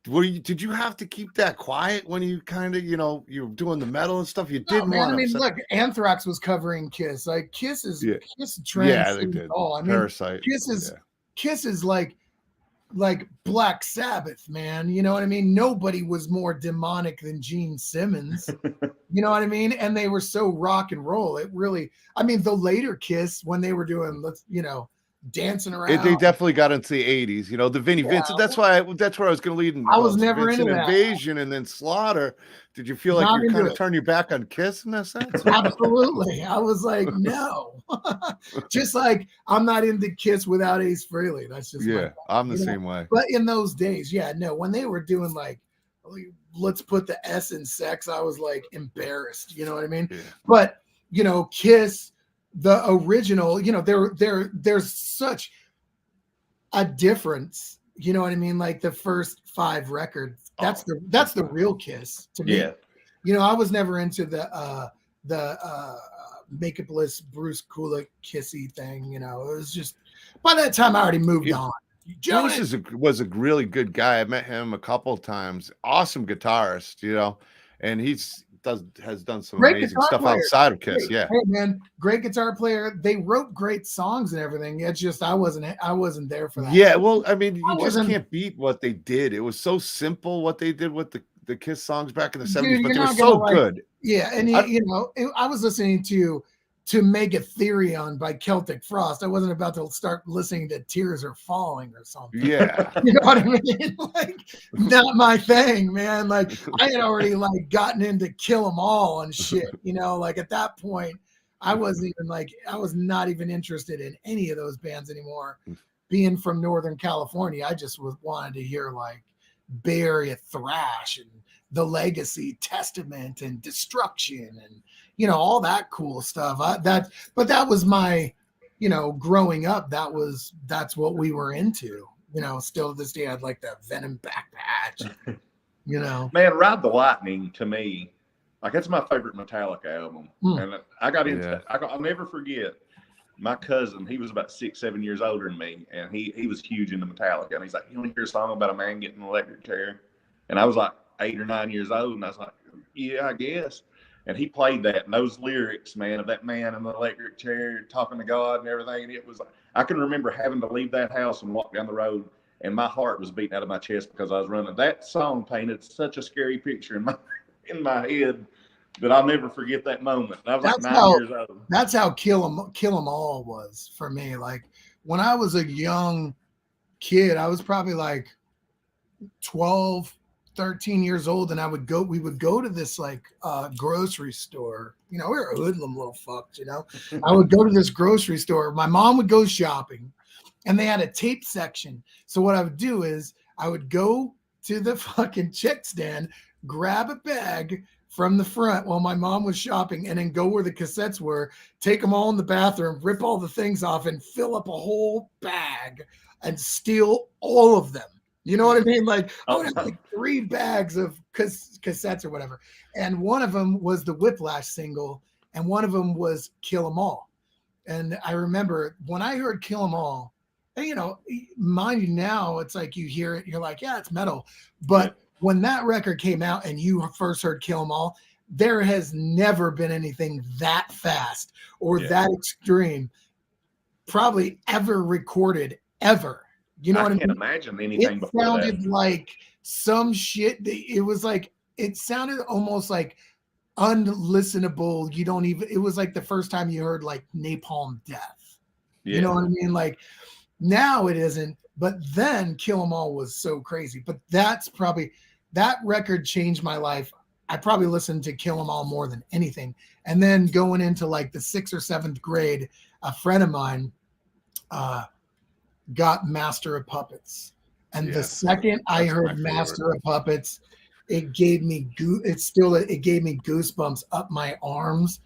did you have to keep that quiet when you kind of, you were doing the metal and stuff? You didn't want to. I mean, look, Anthrax was covering Kiss. Like Kiss trends. Yeah, they did. All. I mean, Parasite. Kiss is like Black Sabbath, man. You know what I mean? Nobody was more demonic than Gene Simmons. You know what I mean? And they were so rock and roll. It really, I mean, the later Kiss, when they were doing, dancing around. They definitely got into the 80s, you know, the Vinnie Vincent. That's where I was going to lead. I was never Vincent into that. Invasion and then Slaughter. Did you feel like Not you're kind into of turning your back on Kiss in that sense? Absolutely. I was like, no. Just like I'm not into Kiss without Ace Frehley. That's just I'm the same way. But in those days, no, when they were doing like, let's put the S in sex, I was like embarrassed. You know what I mean? Yeah. But you know, Kiss, the original, you know, there's such a difference. You know what I mean? Like the first 5 records, that's the real Kiss to me. Yeah. You know, I was never into the Make-up-less Bruce Kulick kissy thing. You know, it was just, by that time I already moved on. Bruce was a really good guy. I met him a couple of times. Awesome guitarist, you know, and has done some great amazing stuff outside of Kiss. Yeah, hey man, great guitar player. They wrote great songs and everything. It's just I wasn't there for that. Yeah, well, I mean, you just can't beat what they did. It was so simple what they did with the Kiss songs back in the 70s, but they were so good. Yeah, and you know, I was listening to Make a Theory on by Celtic Frost. I wasn't about to start listening to Tears Are Falling or something. Yeah. You know what I mean? Like, not my thing, man. Like, I had already like gotten into Kill 'Em All and shit, you know, like at that point, I was not even interested in any of those bands anymore. Being from Northern California, I just wanted to hear like Bay Area thrash and The Legacy, Testament, and Destruction, and you know, all that cool stuff. But that was my, you know, growing up. That's what we were into. You know, still to this day, I'd like that Venom back patch. You know, man, Ride the Lightning to me, like that's my favorite Metallica album. And I got into that. I'll never forget. My cousin, he was about 6, 7 years older than me, and he was huge into Metallica. And he's like, "You want to hear a song about a man getting an electric chair?" And I was like 8 or 9 years old, and I was like, "Yeah, I guess." And he played that, and those lyrics, man, of that man in the electric chair talking to God and everything. And it was, I can remember having to leave that house and walk down the road, and my heart was beating out of my chest because I was running. That song painted such a scary picture in my head that I'll never forget that moment. I was like 9 years old. That's how Kill 'Em All was for me. Like when I was a young kid, I was probably like 12, 13 years old, and we would go to this like grocery store. You know, we were hoodlum little fucks, you know. I would go to this grocery store. My mom would go shopping, and they had a tape section. So what I would do is I would go to the fucking check stand, grab a bag from the front while my mom was shopping, and then go where the cassettes were, take them all in the bathroom, rip all the things off, and fill up a whole bag and steal all of them. You know what I mean? Like, I would have like 3 bags of cassettes or whatever. And one of them was the Whiplash single, and one of them was Kill 'Em All. And I remember when I heard Kill 'Em All, and you know, mind you, now it's like you hear it, you're like, yeah, it's metal. But when that record came out and you first heard Kill 'Em All, there has never been anything that fast or that extreme probably ever recorded ever. You know what I mean? I can't imagine anything it before sounded that. like some shit. It was like, it sounded almost like unlistenable. It was like the first time you heard like Napalm Death. Yeah. You know what I mean? Like now it isn't, but then Kill 'Em All was so crazy. But that record changed my life. I probably listened to Kill 'Em All more than anything. And then going into like the 6th or 7th grade, a friend of mine, got Master of Puppets, and the second I heard Master of Puppets, it gave me goosebumps up my arms.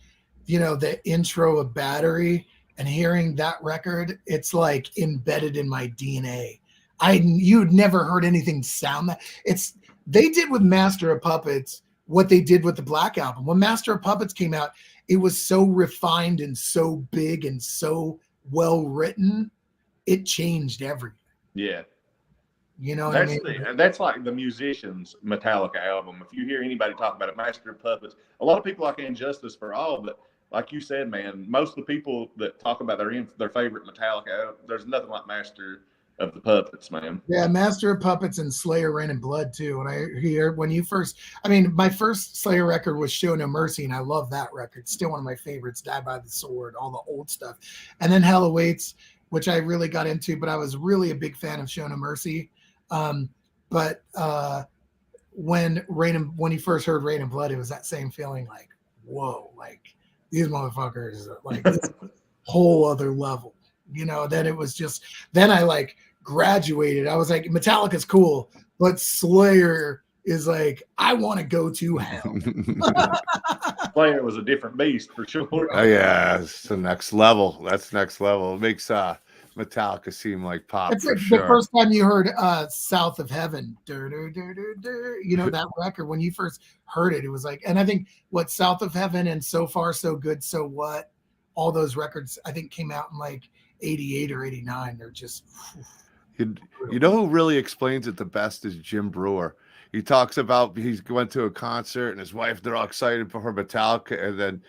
You know, the intro of Battery, and hearing that record, it's like embedded in my DNA. You'd never heard anything sound that. They did with Master of Puppets what they did with the Black Album. When Master of Puppets came out, it was so refined and so big and so well written. It changed everything. Yeah. You know what I mean? That's like the Musicians Metallica album. If you hear anybody talk about it, Master of Puppets, a lot of people like Injustice for All, but like you said, man, most of the people that talk about their favorite Metallica, there's nothing like Master of the Puppets, man. Yeah, Master of Puppets and Slayer Rain and Blood too. And I hear my first Slayer record was Show No Mercy, and I love that record. Still one of my favorites, Die by the Sword, all the old stuff. And then Hell Awaits, which I really got into, but I was really a big fan of Show No Mercy. But when he first heard Rain and Blood, it was that same feeling like, whoa, like these motherfuckers, like this whole other level, you know. Then it was just, then I like graduated. I was like, Metallica's cool, but Slayer is like, I want to go to hell. Slayer was a different beast for sure. Oh yeah, it's the next level. That's next level. It makes Metallica seem like pop. It's for like sure. the first time you heard South of Heaven, you know, that record, when you first heard it, it was like, and I think what South of Heaven and So Far So Good So What, all those records I think came out in like 88 or 89. They're just you know who really explains it the best is Jim Brewer. He talks about he went to a concert and his wife, they're all excited for her Metallica, and then,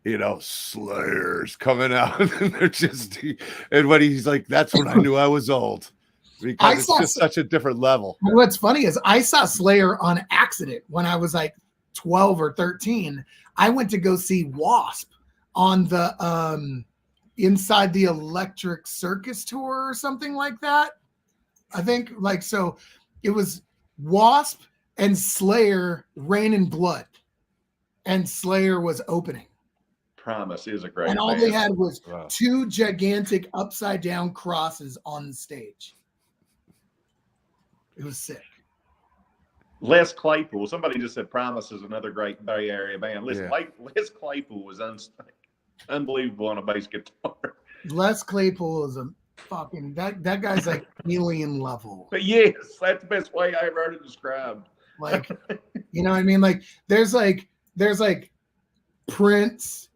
you know, Slayer's coming out and they're just, and when he's like, that's when I knew I was old, because it's just such a different level. What's funny is I saw Slayer on accident when I was like 12 or 13. I went to go see Wasp on the Inside the Electric Circus tour or something like that. I think, like, so it was Wasp and Slayer, Rain and Blood, and Slayer was opening. Promise is a great and all band. they had was two gigantic upside down crosses on the stage. It was sick. Les Claypool. Somebody just said Promise is another great Bay Area band. Les Claypool was unbelievable on a bass guitar. Les Claypool is a fucking that guy's like alien level. But yes, that's the best way I ever heard it described. Like, you know what I mean? Like there's like Prince,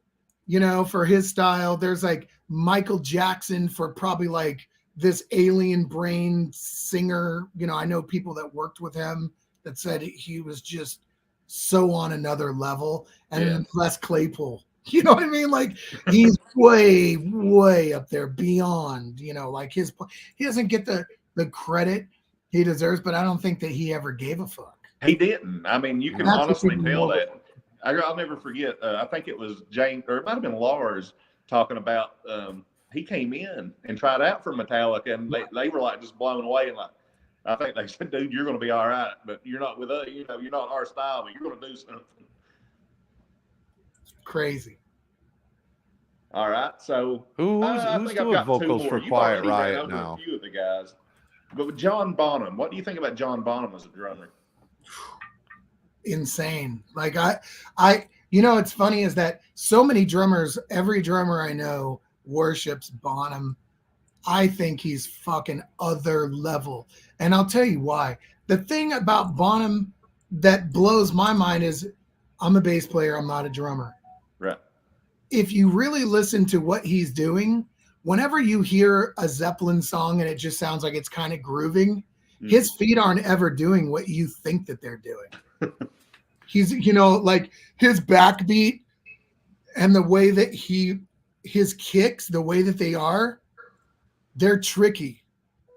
you know, for his style. There's like Michael Jackson for probably like this alien brain singer. You know, I know people that worked with him that said he was just so on another level. And then Les Claypool, you know what I mean? Like he's way, way up there beyond, you know, like he doesn't get the credit he deserves, but I don't think that he ever gave a fuck. He didn't. I mean, you can honestly tell that. I'll never forget. I think it was James, or it might have been Lars, talking about he came in and tried out for Metallica, and they were like just blown away. And like, I think they said, "Dude, you're going to be all right, but you're not with us. You know, you're not our style, but you're going to do something." Crazy. All right, so who's doing vocals for Quiet Riot now? A few of the guys, but with John Bonham, what do you think about John Bonham as a drummer? Insane. Like I you know, it's funny is that so many drummers, every drummer I know worships Bonham. I think he's fucking other level, and I'll tell you why. The thing about Bonham that blows my mind is I'm a bass player, I'm not a drummer. Right. If you really listen to what he's doing, whenever you hear a Zeppelin song and it just sounds like it's kind of grooving, his feet aren't ever doing what you think that they're doing. He's, you know, like his backbeat and the way that his kicks, the way that they are, they're tricky.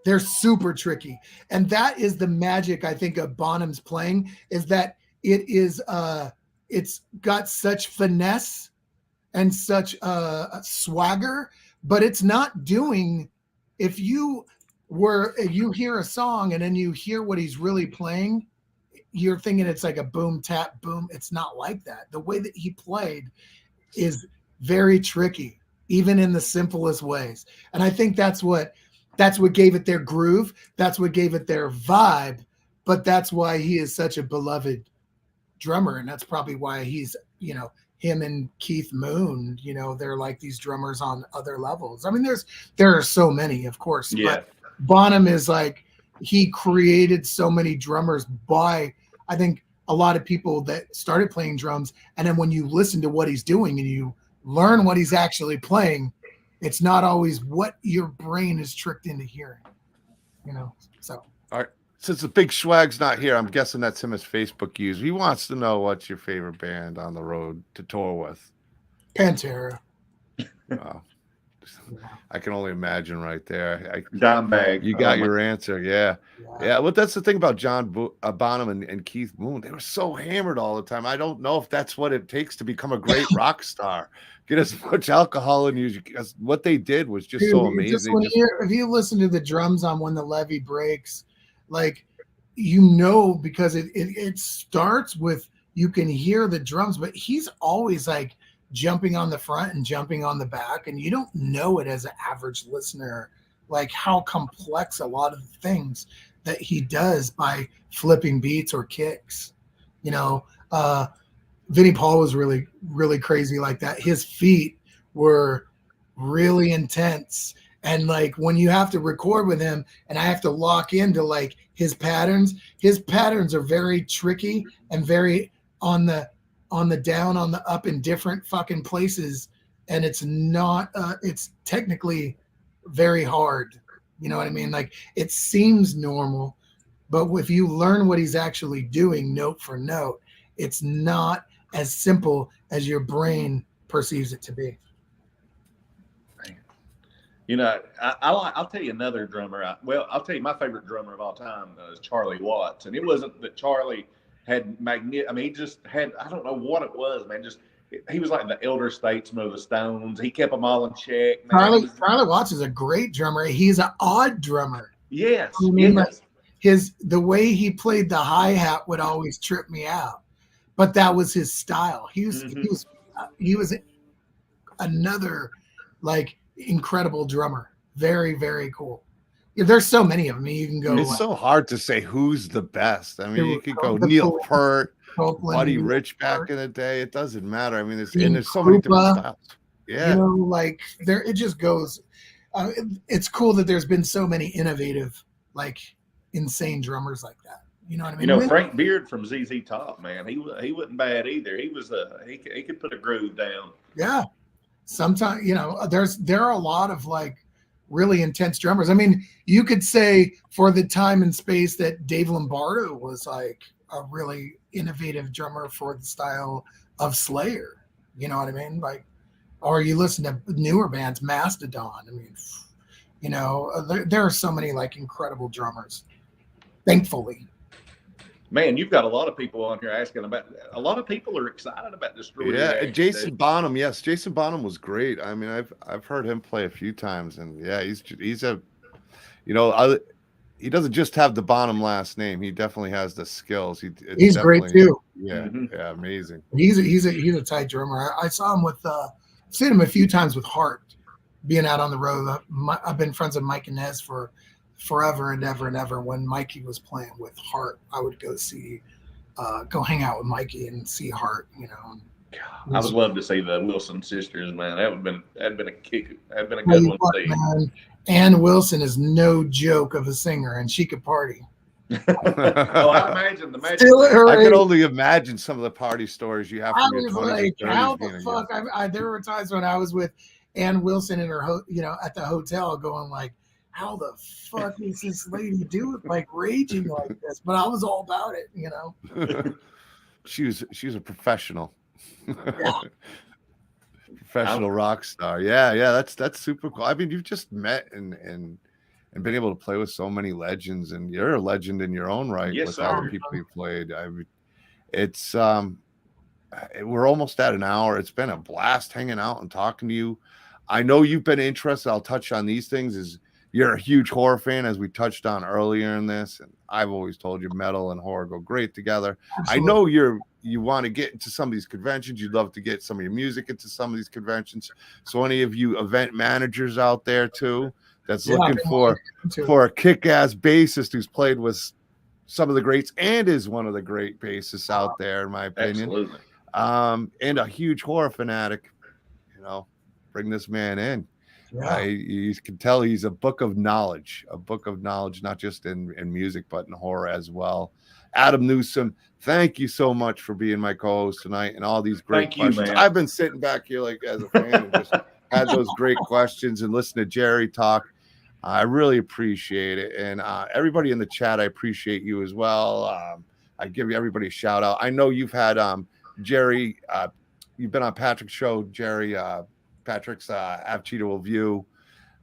They're super tricky. And that is the magic, I think, of Bonham's playing, is that it is, it's got such finesse and such swagger, but it's not doing, if you hear a song and then you hear what he's really playing, you're thinking it's like a boom, tap, boom. It's not like that. The way that he played is very tricky, even in the simplest ways. And I think that's what gave it their groove. That's what gave it their vibe. But that's why he is such a beloved drummer. And that's probably why he's, you know, him and Keith Moon, you know, they're like these drummers on other levels. I mean, there are so many, of course, but Bonham is like, he created so many drummers by, I think, a lot of people that started playing drums. And then when you listen to what he's doing and you learn what he's actually playing, it's not always what your brain is tricked into hearing, you know? So. All right. Since the big Schwag's not here, I'm guessing that's him as Facebook user. He wants to know what's your favorite band on the road to tour with. Pantera. I can only imagine right there. Dime bag. You got your answer. Yeah. Well, that's the thing about Bonham and Keith Moon. They were so hammered all the time. I don't know if that's what it takes to become a great rock star. Get as much alcohol in you, because what they did was just so amazing. If you listen to the drums on When the Levee Breaks, like, you know, because it starts with, you can hear the drums, but he's always like jumping on the front and jumping on the back, and you don't know it as an average listener, like how complex a lot of the things that he does by flipping beats or kicks. You know, Vinnie Paul was really, really crazy like that. His feet were really intense. And like when you have to record with him and I have to lock into like his patterns are very tricky and very on the down, on the up in different fucking places. And it's not, it's technically very hard. You know what I mean? Like, it seems normal, but if you learn what he's actually doing note for note, it's not as simple as your brain perceives it to be. You know, I'll tell you another drummer. I'll tell you my favorite drummer of all time is Charlie Watts. And it wasn't that Charlie had I mean, he just had, I don't know what it was, man. Just, he was like the elder statesman of the Stones. He kept them all in check. Charlie Watts is a great drummer. He's an odd drummer. Yes. I mean, yes. The way he played the hi-hat would always trip me out, but that was his style. He was another like incredible drummer. Very, very cool. Yeah, there's so many of them. You can go. It's so hard to say who's the best. I mean, you could go Neil Peart, Buddy Rich back in the day. It doesn't matter. I mean, there's so many different styles. Yeah, you know, like it just goes. It's cool that there's been so many innovative, like, insane drummers like that. You know what I mean? You know, Frank Beard from ZZ Top, man, he wasn't bad either. He was he could put a groove down. Yeah, sometimes, you know, there are a lot of like really intense drummers. I mean, you could say for the time and space that Dave Lombardo was like a really innovative drummer for the style of Slayer. You know what I mean? Like, or you listen to newer bands, Mastodon. I mean, you know, there are so many like incredible drummers, thankfully. Man, you've got a lot of people on here asking about. A lot of people are excited about this story. Yeah, Jason Bonham. Yes, Jason Bonham was great. I mean, I've heard him play a few times, and yeah, he's a, you know, he doesn't just have the Bonham last name. He definitely has the skills. He's great too. Yeah, yeah, amazing. He's a tight drummer. I saw him with. I've seen him a few times with Heart, being out on the road. I've been friends with Mike Inez for forever and ever and ever. When Mikey was playing with Heart, I would go hang out with Mikey and see Heart, you know. I would love to see the Wilson sisters, man. That'd been a kick. That'd been a good one to see. Man, Ann Wilson is no joke of a singer, and she could party. Oh, I imagine the magic. I can only imagine some of the party stories you have from your 20s like, and 30s. how the fuck? There were times when I was with Ann Wilson in her, you know, at the hotel, going like, how the fuck is this lady doing, like, raging like this? But I was all about it, you know. she was a professional. Yeah. Professional rock star. Yeah, that's super cool. I mean, you've just met and been able to play with so many legends, and you're a legend in your own right. Yes, with sir. all the people you played. It's we're almost at an hour. It's been a blast hanging out and talking to you. I know you've been interested. I'll touch on these things. You're a huge horror fan, as we touched on earlier in this, and I've always told you metal and horror go great together. Absolutely. I know you want to get into some of these conventions. You'd love to get some of your music into some of these conventions. So any of you event managers out there too, that's looking for a kick-ass bassist who's played with some of the greats and is one of the great bassists out there, in my opinion. Absolutely. And a huge horror fanatic, you know, bring this man in. Yeah. You can tell he's a book of knowledge, not just in music, but in horror as well. Adam Newsom, thank you so much for being my co-host tonight and all these great questions. I've been sitting back here like as a fan and just had those great questions and listen to Jerry talk. I really appreciate it. And everybody in the chat, I appreciate you as well. I give you everybody a shout out. I know you've had Jerry, you've been on Patrick's show, Jerry, Patrick's App Cheetah View.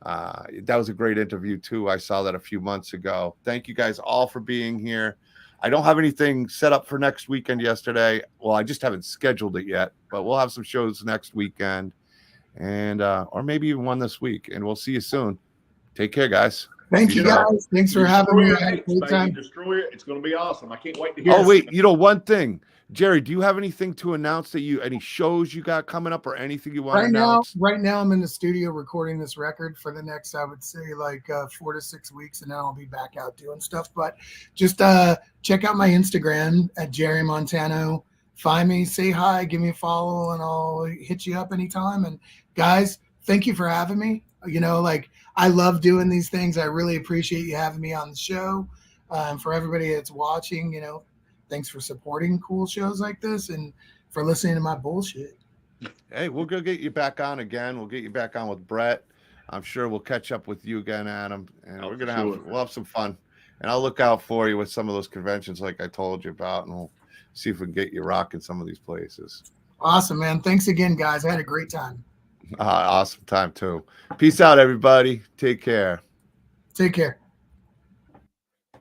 That was a great interview too. I saw that a few months ago. Thank you guys all for being here. I don't have anything set up for next weekend yesterday. Well, I just haven't scheduled it yet, but we'll have some shows next weekend and or maybe even one this week. And we'll see you soon. Take care, guys. Thank you, guys. Thanks for having me. I had a great time. Destroy it. It's going to be awesome. I can't wait to hear. Oh, wait. One thing. Jerry, do you have anything to announce any shows you got coming up or anything you want to announce? Right now, I'm in the studio recording this record for the next, I would say, like 4 to 6 weeks, and then I'll be back out doing stuff. But just check out my Instagram at Jerry Montano. Find me, say hi, give me a follow, and I'll hit you up anytime. And guys, thank you for having me. I love doing these things. I really appreciate you having me on the show. And for everybody that's watching, thanks for supporting cool shows like this and for listening to my bullshit. Hey, we'll go get you back on again. We'll get you back on with Brett. I'm sure we'll catch up with you again, Adam, and we'll have some fun. And I'll look out for you with some of those conventions like I told you about, and we'll see if we can get you rocking some of these places. Awesome, man. Thanks again, guys. I had a great time. Awesome time too. Peace out, everybody. Take care. Take care.